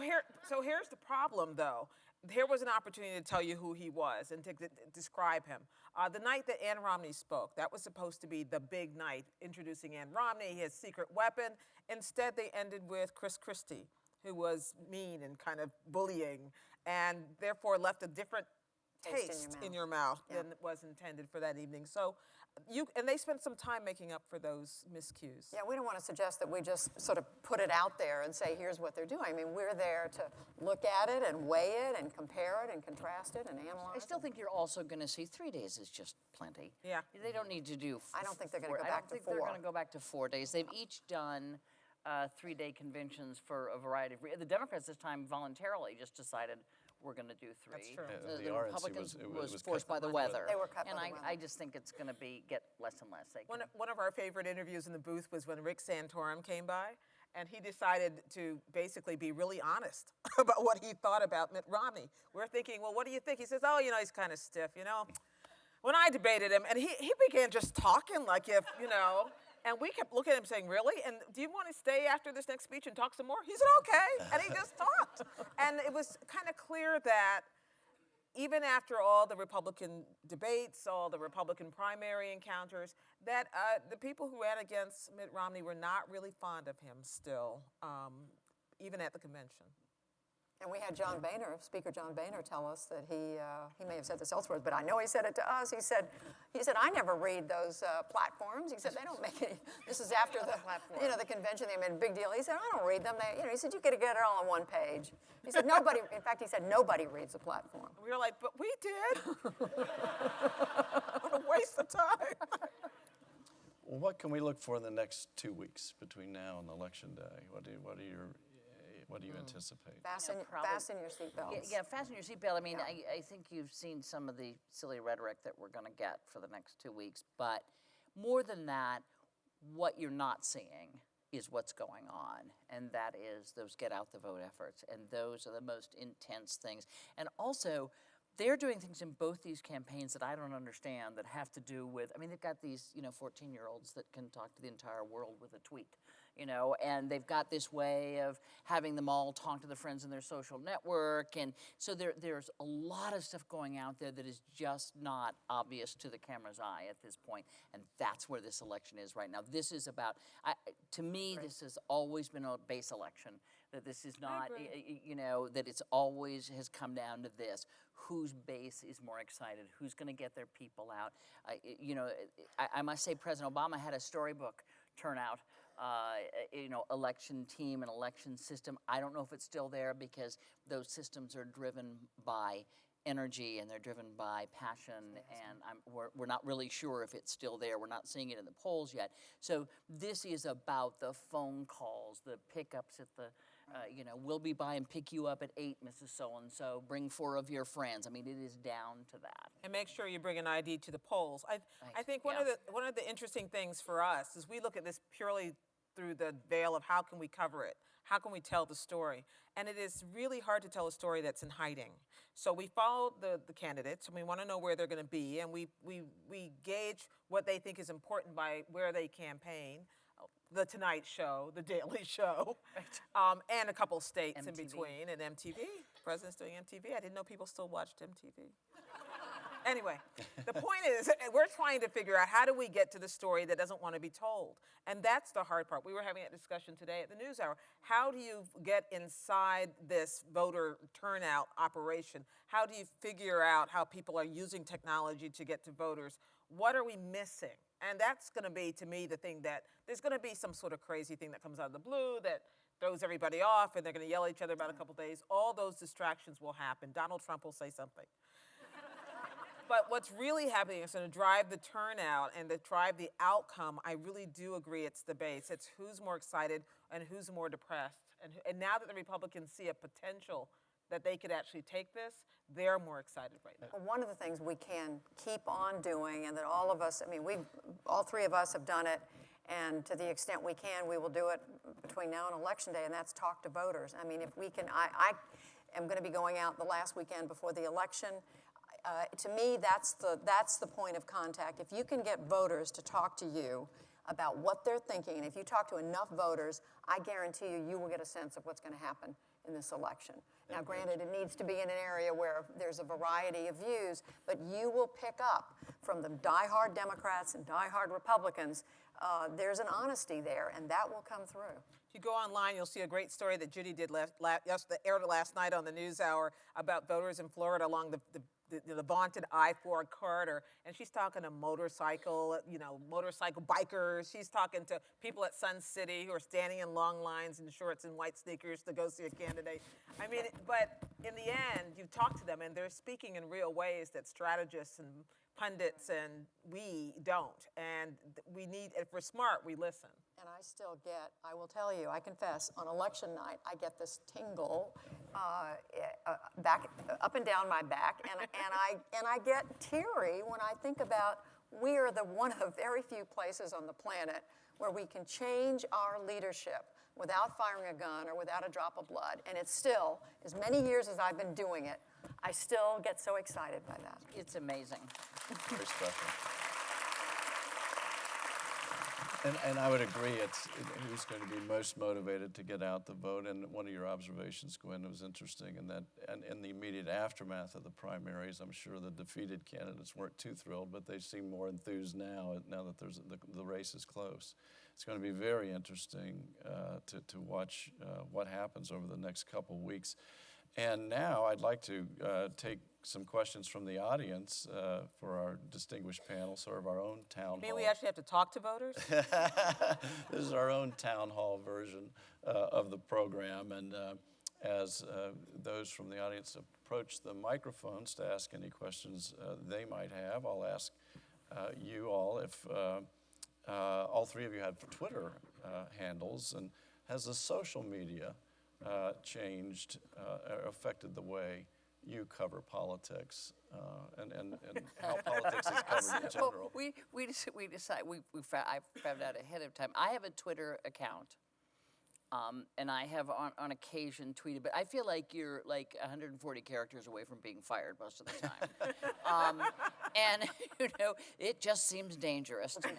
here's the problem, though. Here was an opportunity to tell you who he was and to describe him. The night that Ann Romney spoke, that was supposed to be the big night, introducing Ann Romney, his secret weapon. Instead, they ended with Chris Christie, who was mean and kind of bullying, and therefore left a different taste in your mouth than was intended for that evening. So and they spent some time making up for those miscues. Yeah, we don't want to suggest that we just sort of put it out there and say, here's what they're doing. I mean, we're there to look at it and weigh it and compare it and contrast it and analyze I still think you're also going to see 3 days is just plenty. Yeah. They don't need to do. I don't think they're gonna four- go I back don't to think they're 4. going to go back to 4 days. They've each done 3-day conventions for a variety of reasons. The Democrats this time voluntarily just decided we're going to do 3. That's true. The The RNC Republicans was was cut forced by the weather. They were cut and by the weather. I just think it's going to get less and less. One of our favorite interviews in the booth was when Rick Santorum came by, and he decided to basically be really honest about what he thought about Mitt Romney. We're thinking, well, what do you think? He says, oh, he's kind of stiff, When I debated him, and he began just talking like if, and we kept looking at him saying, really? And do you want to stay after this next speech and talk some more? He said, okay, and he just talked. And it was kind of clear that even after all the Republican debates, all the Republican primary encounters, that the people who ran against Mitt Romney were not really fond of him still, even at the convention. And we had John Boehner, Speaker John Boehner, tell us that he may have said this elsewhere, but I know he said it to us. He said, I never read those platforms. He said, they don't make any, this is after the convention, they made a big deal. He said, I don't read them. He said, you could get it all on one page. He said, nobody, in fact, he said, nobody reads the platform. We were like, but we did. What a waste of time. Well, what can we look for in the next 2 weeks between now and Election Day? What do you anticipate? Fasten your seatbelts. Yeah, fasten your seatbelt. I mean, I think you've seen some of the silly rhetoric that we're going to get for the next 2 weeks. But more than that, what you're not seeing is what's going on. And that is those get out the vote efforts. And those are the most intense things. And also, they're doing things in both these campaigns that I don't understand that have to do with, they've got these, 14-year-olds that can talk to the entire world with a tweet, and they've got this way of having them all talk to their friends in their social network. And so there's a lot of stuff going out there that is just not obvious to the camera's eye at this point. And that's where this election is right now. This is about, to me, this has always been a base election. That this is not, that it's always has come down to this. Whose base is more excited? Who's going to get their people out? I must say President Obama had a storybook turnout, election team and election system. I don't know if it's still there because those systems are driven by energy and they're driven by passion, and we're not really sure if it's still there. We're not seeing it in the polls yet. So this is about the phone calls, the pickups at the, we'll be by and pick you up at 8, Mrs. So-and-so, bring 4 of your friends. It is down to that. And make sure you bring an ID to the polls. I think one of the interesting things for us is we look at this purely through the veil of how can we cover it? How can we tell the story? And it is really hard to tell a story that's in hiding. So we follow the candidates, and we want to know where they're going to be, and we gauge what they think is important by where they campaign. The Tonight Show, The Daily Show, and a couple states in between, and MTV. President's doing MTV. I didn't know people still watched MTV. Anyway, the point is, we're trying to figure out how do we get to the story that doesn't want to be told. And that's the hard part. We were having a discussion today at the NewsHour. How do you get inside this voter turnout operation? How do you figure out how people are using technology to get to voters? What are we missing? And that's going to be, to me, the thing that there's going to be some sort of crazy thing that comes out of the blue that throws everybody off, and they're going to yell at each other about a couple days. All those distractions will happen. Donald Trump will say something. But what's really happening is going to drive the turnout and to drive the outcome. I really do agree it's the base. It's who's more excited and who's more depressed. And now that the Republicans see a potential that they could actually take this, they're more excited right now. Well, one of the things we can keep on doing, and that all of us, all 3 of us have done it, and to the extent we can, we will do it between now and Election Day, and that's talk to voters. If we can, I am going to be going out the last weekend before the election. To me, that's the point of contact. If you can get voters to talk to you about what they're thinking, and if you talk to enough voters, I guarantee you will get a sense of what's going to happen in this election. Now, granted, it needs to be in an area where there's a variety of views, but you will pick up from the diehard Democrats and diehard Republicans, there's an honesty there, and that will come through. If you go online, you'll see a great story that Judy did aired last night on the NewsHour about voters in Florida along the the vaunted I-Ford Corridor, and she's talking to motorcycle bikers. She's talking to people at Sun City who are standing in long lines in shorts and white sneakers to go see a candidate. I mean, but in the end, you talk to them, and they're speaking in real ways that strategists and pundits and we don't. And we need, if we're smart, we listen. And I still get, I will tell you, I confess, on election night, I get this tingle back, up and down my back, and I get teary when I think about we are one of the very few places on the planet where we can change our leadership without firing a gun or without a drop of blood. And it's still, as many years as I've been doing it, I still get so excited by that. It's amazing. Very special. And I would agree, it's who's going to be most motivated to get out the vote. And one of your observations, Gwen, was interesting in that, and in the immediate aftermath of the primaries, I'm sure the defeated candidates weren't too thrilled, but they seem more enthused now that the race is close. It's going to be very interesting to watch what happens over the next couple weeks. And now I'd like to take some questions from the audience for our distinguished panel, sort of our own town hall. You mean we actually have to talk to voters? This is our own town hall version of the program. And as those from the audience approach the microphones to ask any questions they might have, I'll ask you all if all three of you have Twitter handles, and has the social media changed or affected the way you cover politics and how politics is covered in general? Well, we decide, I found out ahead of time. I have a Twitter account, and I have on occasion tweeted, but I feel like you're like 140 characters away from being fired most of the time. And, it just seems dangerous to me.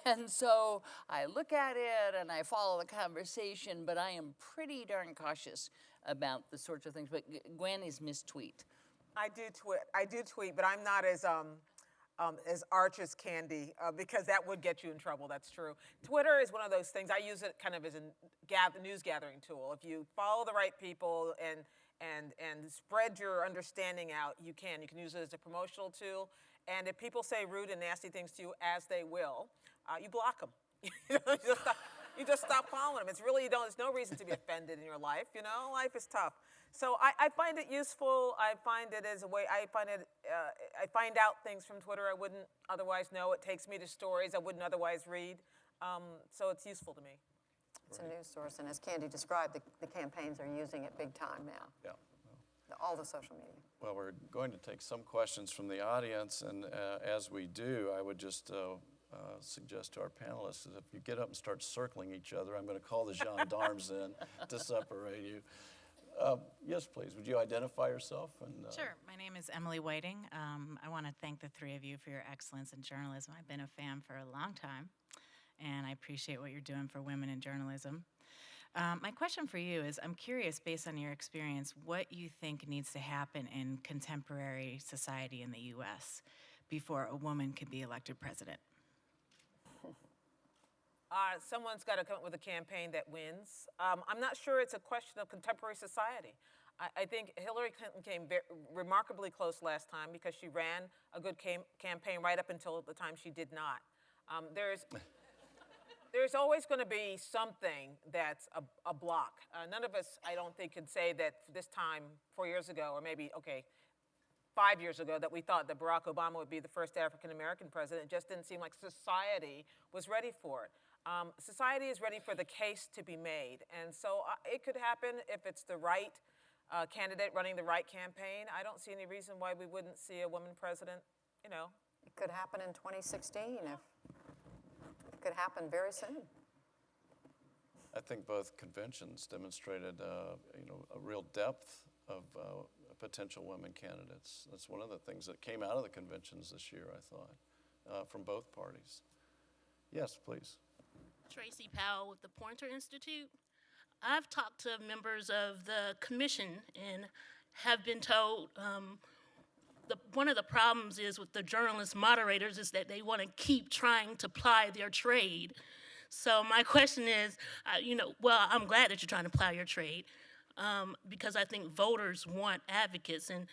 And so I look at it and I follow the conversation, but I am pretty darn cautious about the sorts of things. But Gwen is mistweet. I do tweet, but I'm not as arch as Candy, because that would get you in trouble. That's true. Twitter is one of those things. I use it kind of as a news gathering tool. If you follow the right people and spread your understanding out, you can use it as a promotional tool. And if people say rude and nasty things to you, as they will, you block them. You just stop following them. It's really, there's no reason to be offended in your life. Life is tough. So I find it useful. I find it as a way, I find out things from Twitter I wouldn't otherwise know. It takes me to stories I wouldn't otherwise read. So it's useful to me. It's a news source, and as Candy described, the campaigns are using it big time now. Yeah. All the social media. Well, we're going to take some questions from the audience, and as we do, I would just suggest to our panelists that if you get up and start circling each other, I'm going to call the gendarmes in to separate you. Yes, please. Would you identify yourself? Sure. My name is Emily Whiting. I want to thank the three of you for your excellence in journalism. I've been a fan for a long time, and I appreciate what you're doing for women in journalism. My question for you is, I'm curious, based on your experience, what you think needs to happen in contemporary society in the U.S. before a woman could be elected president? Someone's got to come up with a campaign that wins. I'm not sure it's a question of contemporary society. I think Hillary Clinton came remarkably close last time because she ran a good campaign right up until the time she did not. There's always going to be something that's a block. None of us, I don't think, can say that this time 4 years ago, or maybe, 5 years ago, that we thought that Barack Obama would be the first African-American president. It just didn't seem like society was ready for it. Society is ready for the case to be made. And so it could happen if it's the right candidate running the right campaign. I don't see any reason why we wouldn't see a woman president, It could happen in 2016. It could happen very soon. I think both conventions demonstrated, a real depth of potential women candidates. That's one of the things that came out of the conventions this year, I thought, from both parties. Yes, please. Tracy Powell with the Poynter Institute. I've talked to members of the commission and have been told one of the problems is with the journalist moderators is that they want to keep trying to ply their trade. So my question is, I'm glad that you're trying to ply your trade because I think voters want advocates. And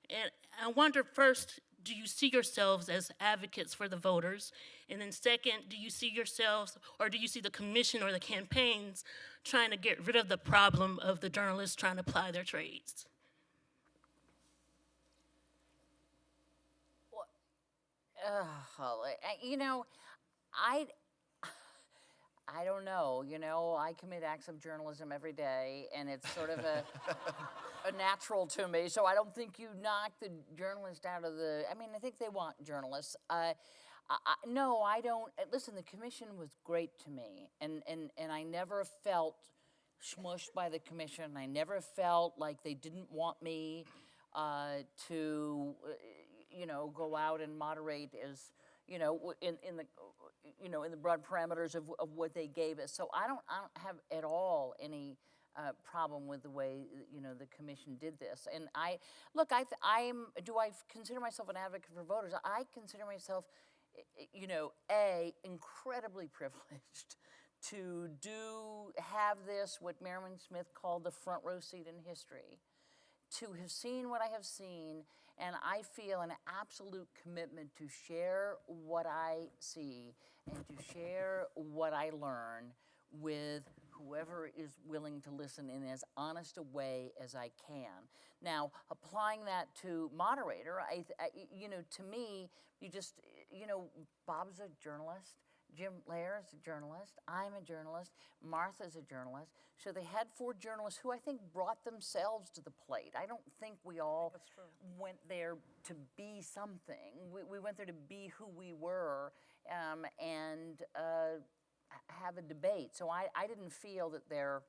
And I wonder first, do you see yourselves as advocates for the voters? And then second, do you see yourselves, or do you see the commission or the campaigns trying to get rid of the problem of the journalists trying to ply their trades? You know, I don't know. You know, I commit acts of journalism every day, and it's sort of a natural to me. So I don't think you knock the journalist out of the. I mean, I think they want journalists. No, I don't. Listen, the commission was great to me, and I never felt smushed by the commission. I never felt like they didn't want me to, you know, go out and moderate as, you know, in the, you know, in the broad parameters of what they gave us. So I don't have at all any problem with the way, you know, the commission did this. And do I consider myself an advocate for voters? I consider myself, you know, incredibly privileged to have this, what Merriman Smith called the front row seat in history, to have seen what I have seen, and I feel an absolute commitment to share what I see and to share what I learn with whoever is willing to listen in as honest a way as I can. Now, applying that to moderator, you know, to me, you just, you know, Bob's a journalist, Jim Lair's a journalist, I'm a journalist, Martha's a journalist. So they had 4 journalists who I think brought themselves to the plate. I don't think we all went there to be something. We went there to be who we were and have a debate. So I didn't feel that they're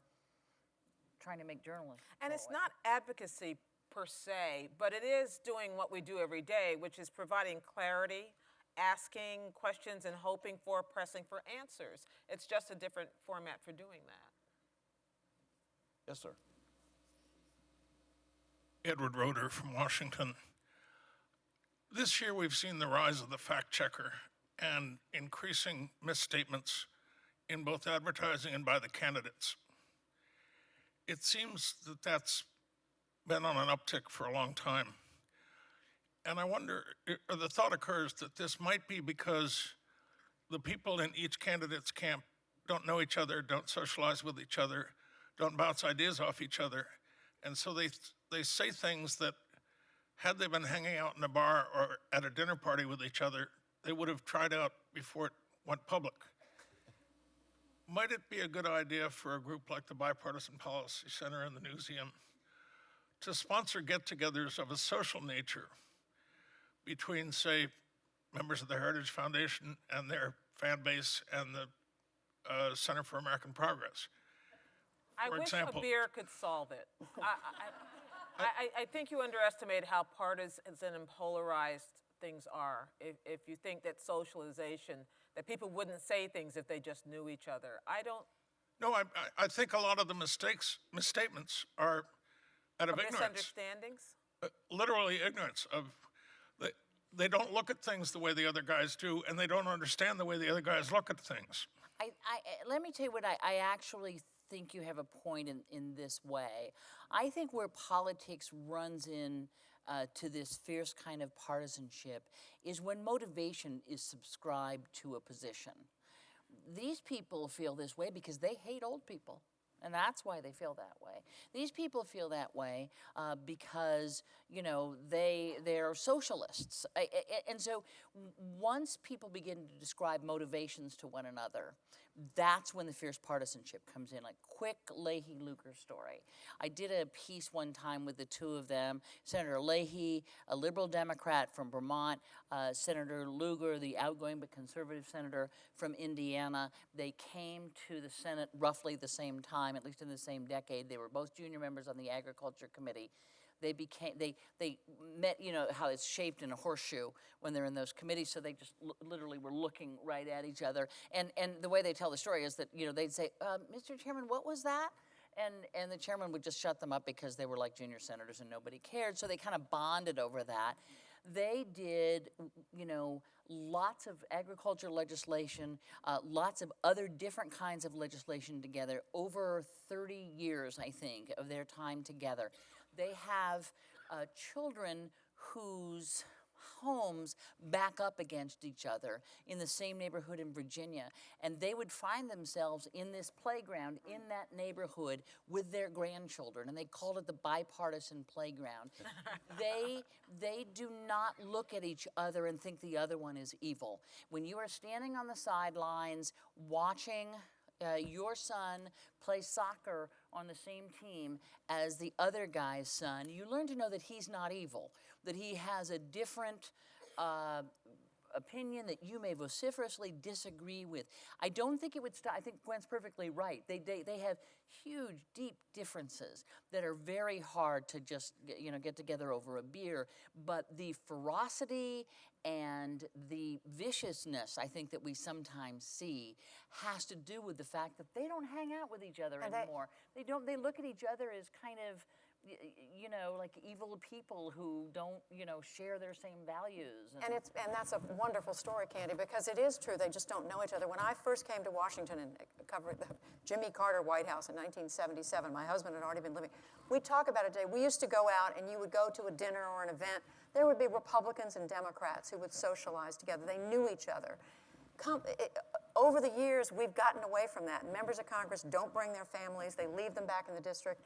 trying to make journalism. And it's not advocacy per se, but it is doing what we do every day, which is providing clarity, asking questions and hoping for, pressing for answers. It's just a different format for doing that. Yes, sir. Edward Roeder from Washington. This year we've seen the rise of the fact checker and increasing misstatements in both advertising and by the candidates. It seems that that's been on an uptick for a long time. And I wonder, or the thought occurs that this might be because the people in each candidate's camp don't know each other, don't socialize with each other, don't bounce ideas off each other. And so they say things that, had they been hanging out in a bar or at a dinner party with each other, they would have tried out before it went public. Might it be a good idea for a group like the Bipartisan Policy Center and the Newseum to sponsor get-togethers of a social nature between, say, members of the Heritage Foundation and their fan base and the Center for American Progress? I wish a beer could solve it. I think you underestimate how partisan and polarized things are. If you think that socialization, that people wouldn't say things if they just knew each other. I don't. No, I think a lot of the misstatements are out of ignorance. Misunderstandings? Literally ignorance of, they don't look at things the way the other guys do, and they don't understand the way the other guys look at things. Let me tell you what I actually think you have a point in this way. I think where politics runs in to this fierce kind of partisanship is when motivation is subscribed to a position. These people feel this way because they hate old people. And that's why they feel that way. These people feel that way because, you know, they're socialists. And so once people begin to describe motivations to one another, that's when the fierce partisanship comes in, like quick Leahy-Lugar story. I did a piece one time with the two of them, Senator Leahy, a liberal Democrat from Vermont, Senator Lugar, the outgoing but conservative senator from Indiana. They came to the Senate roughly the same time, at least in the same decade. They were both junior members on the Agriculture Committee. They met, you know, how it's shaped in a horseshoe when they're in those committees, so they just literally were looking right at each other. And the way they tell the story is that, you know, they'd say, Mr. Chairman, what was that? And the chairman would just shut them up because they were like junior senators and nobody cared, so they kind of bonded over that. They did, you know, lots of agriculture legislation, lots of other different kinds of legislation together over 30 years, I think, of their time together. They have children whose homes back up against each other in the same neighborhood in Virginia. And they would find themselves in this playground in that neighborhood with their grandchildren, and they called it the bipartisan playground. They do not look at each other and think the other one is evil. When you are standing on the sidelines watching your son play soccer on the same team as the other guy's son, you learn to know that he's not evil, that he has a different opinion that you may vociferously disagree with. I don't think it would stop. I think Gwen's perfectly right. They have huge, deep differences that are very hard to just get together over a beer. But the ferocity and the viciousness, I think, that we sometimes see has to do with the fact that they don't hang out with each other anymore. They look at each other as kind of, like evil people who don't, share their same values. And that's a wonderful story, Candy, because it is true. They just don't know each other. When I first came to Washington and covered the Jimmy Carter White House in 1977, my husband had already been living. We'd talk about it today. We used to go out and you would go to a dinner or an event. There would be Republicans and Democrats who would socialize together. They knew each other. Over the years, we've gotten away from that. Members of Congress don't bring their families. They leave them back in the district.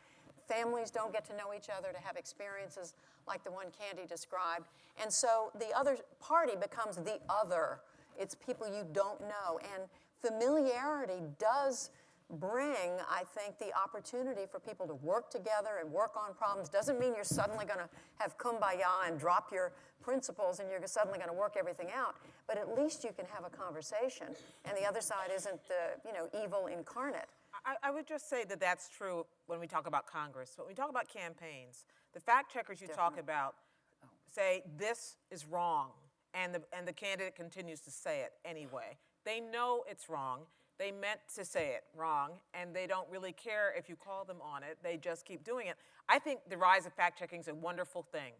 Families don't get to know each other, to have experiences like the one Candy described. And so the other party becomes the other. It's people you don't know. And familiarity does bring, I think, the opportunity for people to work together and work on problems. Doesn't mean you're suddenly going to have kumbaya and drop your principles and you're suddenly going to work everything out. But at least you can have a conversation, and the other side isn't evil incarnate. I would just say that that's true when we talk about Congress. When we talk about campaigns, the fact checkers you talk about say this is wrong, and the candidate continues to say it anyway. They know it's wrong. They meant to say it wrong, and they don't really care if you call them on it. They just keep doing it. I think the rise of fact-checking is a wonderful thing,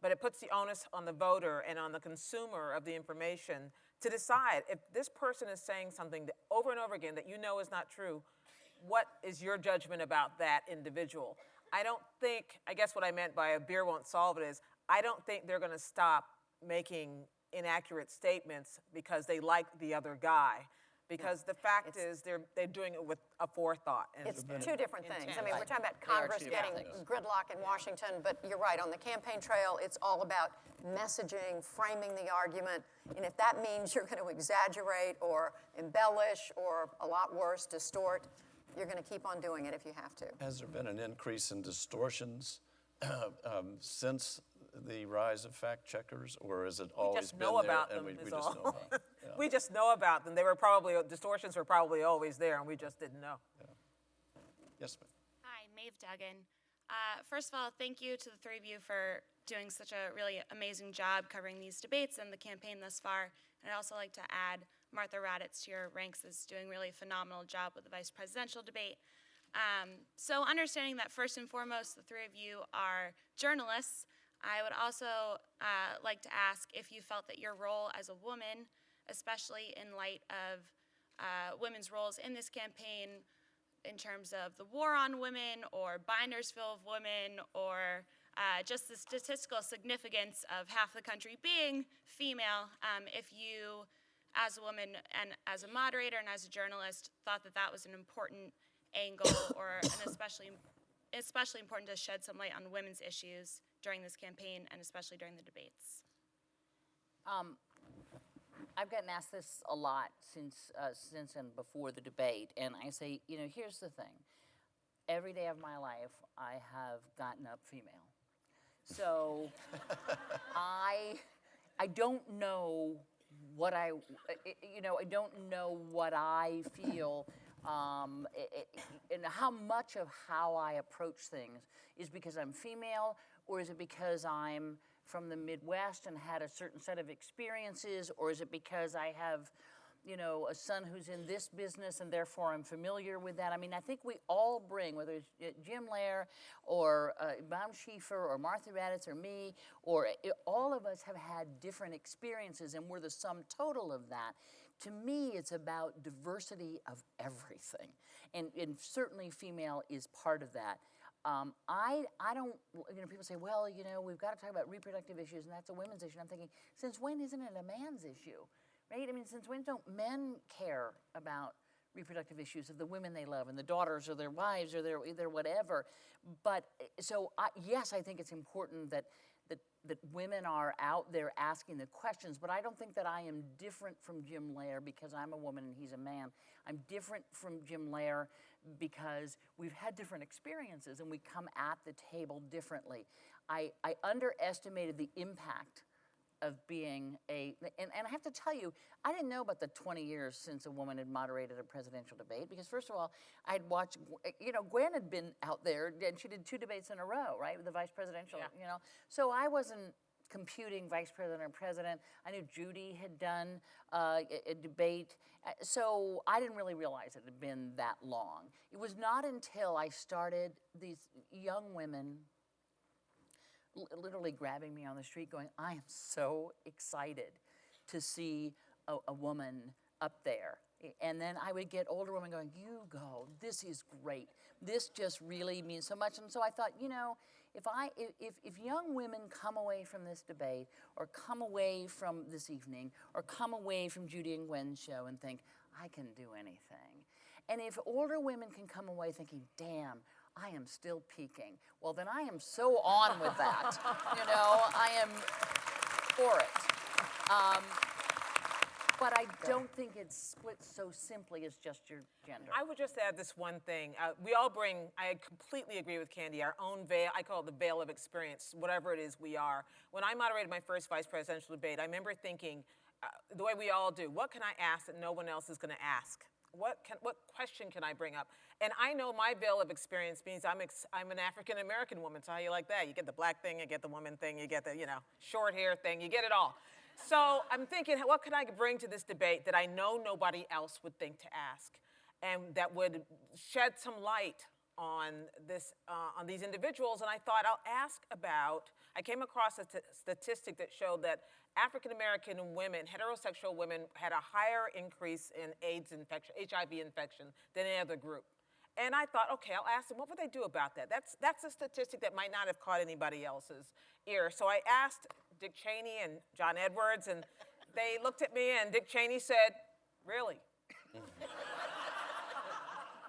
but it puts the onus on the voter and on the consumer of the information to decide if this person is saying something over and over again that you know is not true. What is your judgment about that individual? I guess what I meant by a beer won't solve it is, I don't think they're going to stop making inaccurate statements because they like the other guy. Because the fact is, they're doing it with a forethought. And it's two different things. I mean, we're talking about They are Congress two getting different things. gridlock in Washington, but you're right. On the campaign trail, it's all about messaging, framing the argument. And if that means you're going to exaggerate or embellish or, a lot worse, distort, you're going to keep on doing it if you have to. Has there been an increase in distortions since the rise of fact checkers, or is it always been there and we just know about it? Yeah. We just know about them. Distortions were probably always there, and we just didn't know. Yeah. Yes, ma'am. Hi, Maeve Duggan. First of all, thank you to the three of you for doing such a really amazing job covering these debates and the campaign thus far. And I'd also like to add Martha Raddatz to your ranks is doing really a phenomenal job with the vice presidential debate. So understanding that first and foremost, the three of you are journalists, I would also like to ask if you felt that your role as a woman, especially in light of women's roles in this campaign in terms of the war on women or Bindersville of women or just the statistical significance of half the country being female, if you, as a woman and as a moderator and as a journalist, thought that that was an important angle or an especially important to shed some light on women's issues during this campaign and especially during the debates. I've gotten asked this a lot since and before the debate, and I say, here's the thing. Every day of my life, I have gotten up female. So I don't know what I don't know what I feel and how much of how I approach things is because I'm female, or is it because I'm from the Midwest and had a certain set of experiences, or is it because I have, a son who's in this business and therefore I'm familiar with that? I mean, I think we all bring, whether it's Jim Lehrer or Baum Schieffer or Martha Raddatz or me, or all of us have had different experiences and we're the sum total of that. To me, it's about diversity of everything, and certainly female is part of that. I don't, people say, well, we've got to talk about reproductive issues and that's a women's issue. And I'm thinking, since when isn't it a man's issue, right? I mean, since when don't men care about reproductive issues of the women they love and the daughters or their wives or their whatever? But so yes, I think it's important that women are out there asking the questions, but I don't think that I am different from Jim Lehrer because I'm a woman and he's a man. I'm different from Jim Lehrer because we've had different experiences and we come at the table differently. I underestimated the impact of being and I have to tell you, I didn't know about the 20 years since a woman had moderated a presidential debate because first of all, I had watched, Gwen had been out there and she did 2 debates in a row, right, with the vice presidential, So I wasn't computing vice president or president. I knew Judy had done a debate, so I didn't really realize it had been that long. It was not until I started these young women literally grabbing me on the street going, I am so excited to see a woman up there. And then I would get older women going, you go, this is great. This just really means so much. And so I thought, if young women come away from this debate or come away from this evening or come away from Judy and Gwen's show and think, I can do anything. And if older women can come away thinking, damn, I am still peaking. Well, then I am so on with that. I am for it. But I don't think it's split so simply as just your gender. I would just add this one thing. We all bring, I completely agree with Candy, our own veil, I call it the veil of experience, whatever it is we are. When I moderated my first vice presidential debate, I remember thinking, the way we all do, what can I ask that no one else is going to ask? What question can I bring up? And I know my veil of experience means I'm an African-American woman, so how you like that? You get the black thing, you get the woman thing, you get the, short hair thing, you get it all. So I'm thinking, what could I bring to this debate that I know nobody else would think to ask? And that would shed some light on these individuals. And I thought I'll ask about, I came across a statistic that showed that African-American women, heterosexual women, had a higher increase in AIDS infection, HIV infection than any other group. And I thought, okay, I'll ask them, what would they do about that? That's a statistic that might not have caught anybody else's ear. So I asked Dick Cheney and John Edwards, and they looked at me, and Dick Cheney said, really?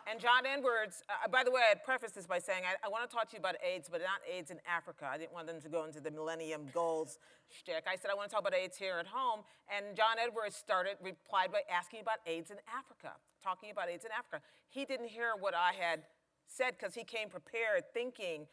And John Edwards, by the way, I'd preface this by saying I want to talk to you about AIDS, but not AIDS in Africa. I didn't want them to go into the Millennium Goals shtick. I said I want to talk about AIDS here at home. And John Edwards replied by asking about AIDS in Africa, talking about AIDS in Africa. He didn't hear what I had said because he came prepared thinking,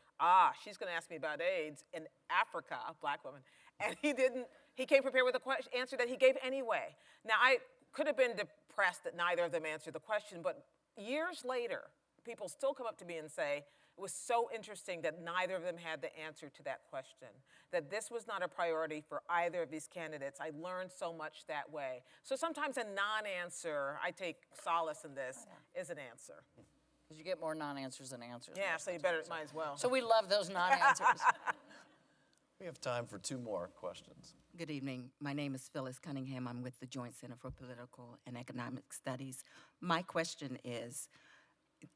she's going to ask me about AIDS in Africa, a black woman. And he came prepared with an answer that he gave anyway. Now, I could have been depressed that neither of them answered the question, but years later, people still come up to me and say, it was so interesting that neither of them had the answer to that question, that this was not a priority for either of these candidates. I learned so much that way. So sometimes a non-answer, I take solace in this, is an answer. Because you get more non-answers than answers. Yeah, so you might as well. So we love those non-answers. We have time for 2 more questions. Good evening. My name is Phyllis Cunningham. I'm with the Joint Center for Political and Economic Studies. My question is,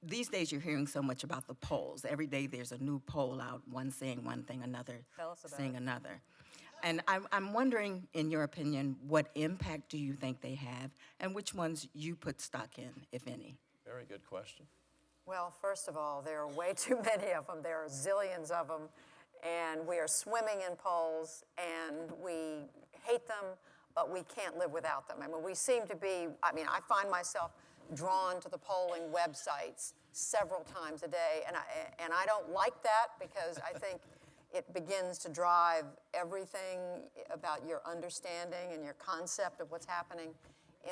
these days you're hearing so much about the polls. Every day there's a new poll out, one saying one thing, another saying another. And I'm wondering, in your opinion, what impact do you think they have, and which ones you put stock in, if any? Very good question. Well, first of all, there are way too many of them. There are zillions of them. And we are swimming in polls, and we hate them, but we can't live without them. I mean, we seem to be, I find myself drawn to the polling websites several times a day, and I don't like that because I think it begins to drive everything about your understanding and your concept of what's happening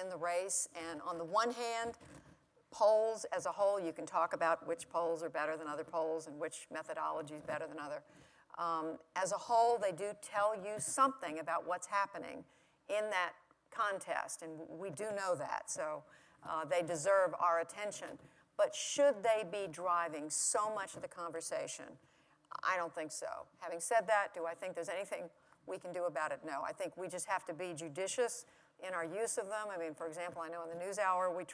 in the race. And on the one hand, polls as a whole, you can talk about which polls are better than other polls and which methodology is better than other. As a whole, they do tell you something about what's happening in that contest, and we do know that, so they deserve our attention. But should they be driving so much of the conversation? I don't think so. Having said that, do I think there's anything we can do about it? No. I think we just have to be judicious in our use of them. I mean, for example, I know in the NewsHour we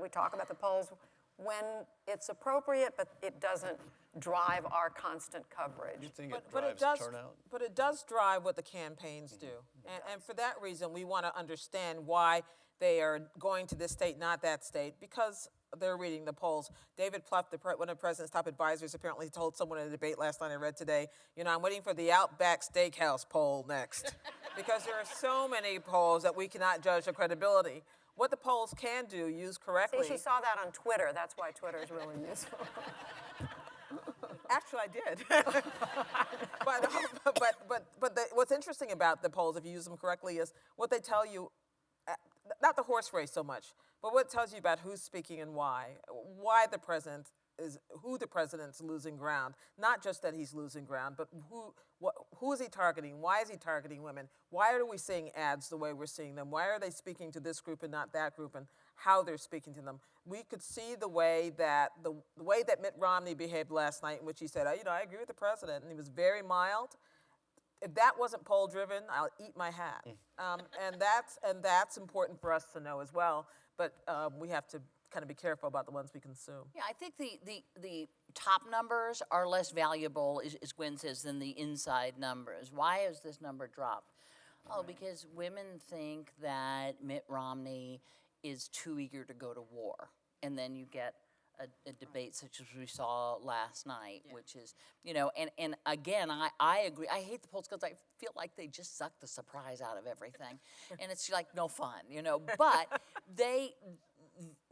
talk about the polls when it's appropriate, but it doesn't drive our constant coverage. You think But it drives turnout? But it does drive what the campaigns do. And for that reason, we want to understand why they are going to this state, not that state, because they're reading the polls. David Plouffe, one of the president's top advisors, apparently told someone in a debate last night I read today, I'm waiting for the Outback Steakhouse poll next. Because there are so many polls that we cannot judge the credibility. What the polls can do, used correctly. See, she saw that on Twitter. That's why Twitter is really useful. Actually, I did. but what's interesting about the polls, if you use them correctly, is what they tell you, not the horse race so much, but what it tells you about who's speaking and why the president who the president's losing ground. Not just that he's losing ground, but who is he targeting? Why is he targeting women? Why are we seeing ads the way we're seeing them? Why are they speaking to this group and not that group, and how they're speaking to them? We could see the way that Mitt Romney behaved last night, in which he said, I agree with the president, and he was very mild. If that wasn't poll driven, I'll eat my hat. And that's important for us to know as well. But we have to kind of be careful about the ones we consume. Yeah, I think the top numbers are less valuable, as Gwen says, than the inside numbers. Why has this number dropped? Oh, because women think that Mitt Romney is too eager to go to war. And then you get a debate such as we saw last night, which is, and again, I agree. I hate the polls because I feel like they just suck the surprise out of everything. And it's like no fun, but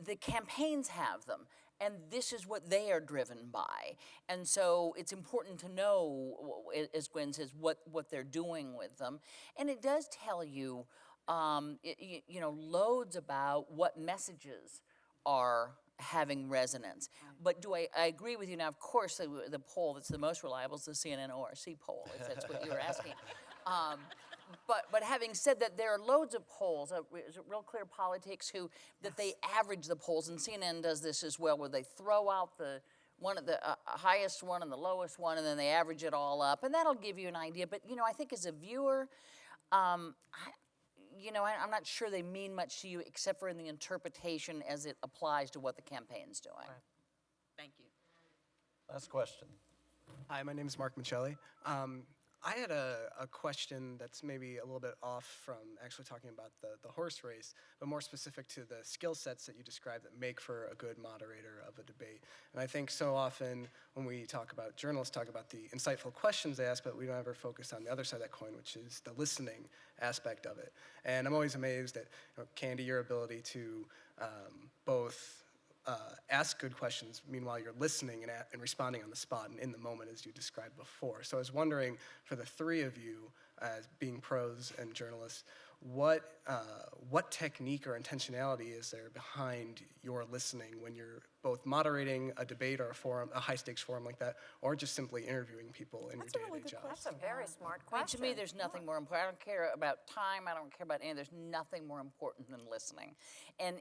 the campaigns have them, and this is what they are driven by. And so it's important to know, as Gwen says, what they're doing with them. And it does tell you, loads about what messages are having resonance. But I agree with you now, of course, the poll that's the most reliable is the CNN ORC poll, if that's what you're asking. But having said that, there are loads of polls. Real Clear Politics that they average the polls, and CNN does this as well, where they throw out the highest one and the lowest one, and then they average it all up, and that'll give you an idea. But I think as a viewer, I'm not sure they mean much to you, except for in the interpretation as it applies to what the campaign's doing. Right. Thank you. Last question. Hi, my name is Mark Michelli. I had a question that's maybe a little bit off from actually talking about the horse race, but more specific to the skill sets that you described that make for a good moderator of a debate. And I think so often when we talk about journalists, talk about the insightful questions they ask, but we don't ever focus on the other side of that coin, which is the listening aspect of it. And I'm always amazed at, Candy, your ability to both ask good questions, meanwhile you're listening and responding on the spot and in the moment, as you described before. So I was wondering, for the three of you, as being pros and journalists, what technique or intentionality is there behind your listening when you're both moderating a debate or a forum, a high-stakes forum like that, or just simply interviewing people in your day-to-day job? That's a very smart I mean, question. to me, there's nothing more important. I don't care about time. I don't care about anything. There's nothing more important than listening. And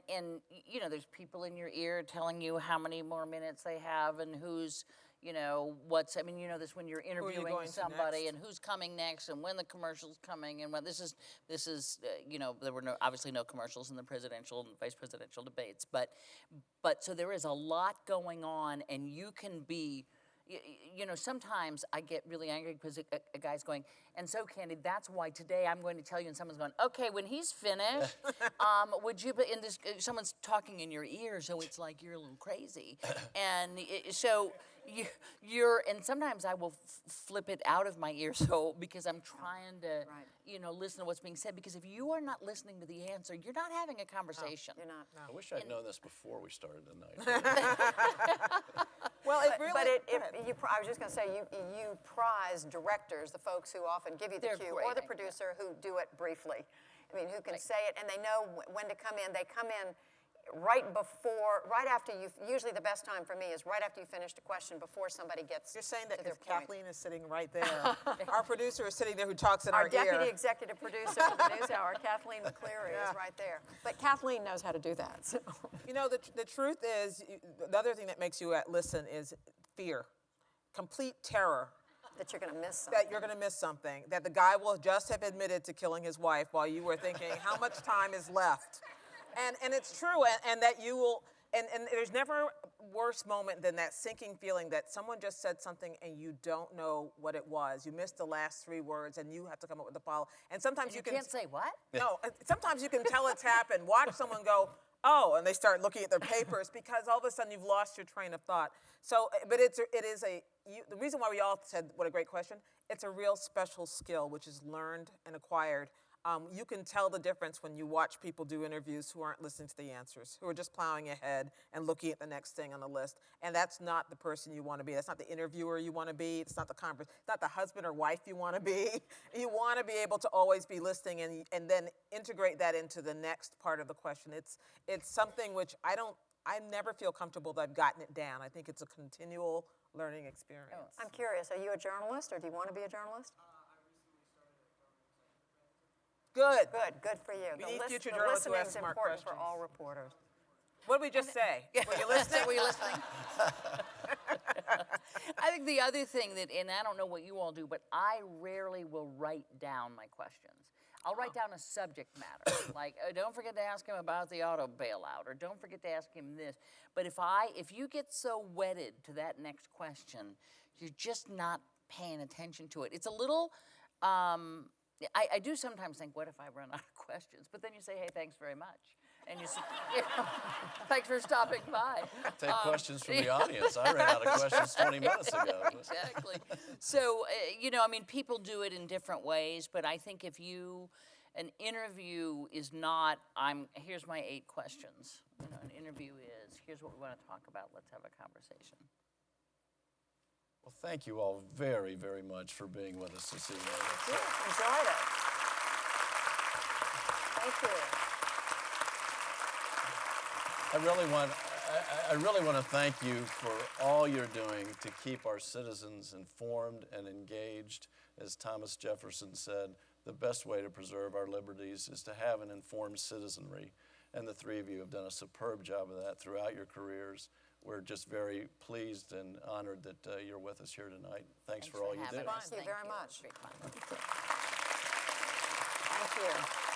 there's people in your ear telling you how many more minutes they have and who's, this when you're interviewing going to somebody next? and who's coming next and when the commercial's coming and when this is there were obviously no commercials in the presidential and vice presidential debates, but so there is a lot going on, and you can be. Sometimes I get really angry because a guy's going, and so, Candy, that's why today I'm going to tell you, and someone's going, okay, when he's finished, would you, and this, someone's talking in your ear, so it's like you're a little crazy. And so and sometimes I will flip it out of my ear, because I'm trying to, listen to what's being said, because if you are not listening to the answer, you're not having a conversation. You're not. I wish I'd known this before we started tonight. Well, it really. I was just going to say, you prize directors, the folks who often give you the They're cue, great, or the I producer who do it briefly. I mean, who can say it, and they know when to come in. They come in right after usually the best time for me is right after you finish the question, before somebody gets You're saying that to their because point. Kathleen is sitting right there. Our producer is sitting there who talks in Our our deputy ear. executive producer for the NewsHour, Kathleen McCleary, is right there. But Kathleen knows how to do that. So. The truth is, the other thing that makes you listen is fear, complete terror. That you're going to miss something. That you're going to miss something. That the guy will just have admitted to killing his wife while you were thinking, how much time is left? And it's true, and that you will, And there's never a worse moment than that sinking feeling that someone just said something and you don't know what it was. You missed the last 3 words and you have to come up with the follow. And sometimes You can't say what? No, sometimes you can tell it's happened. Watch someone go, oh, and they start looking at their papers because all of a sudden you've lost your train of thought. So, but the reason why we all said, what a great question, it's a real special skill which is learned and acquired. You can tell the difference when you watch people do interviews who aren't listening to the answers, who are just plowing ahead and looking at the next thing on the list. And that's not the person you want to be. That's not the interviewer you want to be. It's not the husband or wife you want to be. You want to be able to always be listening and then integrate that into the next part of the question. It's something which I never feel comfortable that I've gotten it down. I think it's a continual learning experience. I'm curious, are you a journalist or do you want to be a journalist? Good. Good for you. We need future journalists who ask smart important for questions. all reporters. What did we just say? Were you listening? Were you listening? I think the other thing and I don't know what you all do, but I rarely will write down my questions. I'll write down a subject matter, like don't forget to ask him about the auto bailout, or don't forget to ask him this. But if you get so wedded to that next question, you're just not paying attention to it. It's a little. I do sometimes think, what if I run out of questions? But then you say, hey, thanks very much. And you say, thanks for stopping by. Take questions from the audience. I ran out of questions 20 minutes ago. Exactly. So, people do it in different ways, but I think an interview is not, here's my 8 questions. An interview is, here's what we want to talk about. Let's have a conversation. Well, thank you all very, very much for being with us this evening. Enjoyed it. Thank you. I really want to thank you for all you're doing to keep our citizens informed and engaged. As Thomas Jefferson said, the best way to preserve our liberties is to have an informed citizenry. And the 3 of you have done a superb job of that throughout your careers. We're just very pleased and honored that you're with us here tonight. Thanks for all you do. Thank you very much. Great fun. Thank you.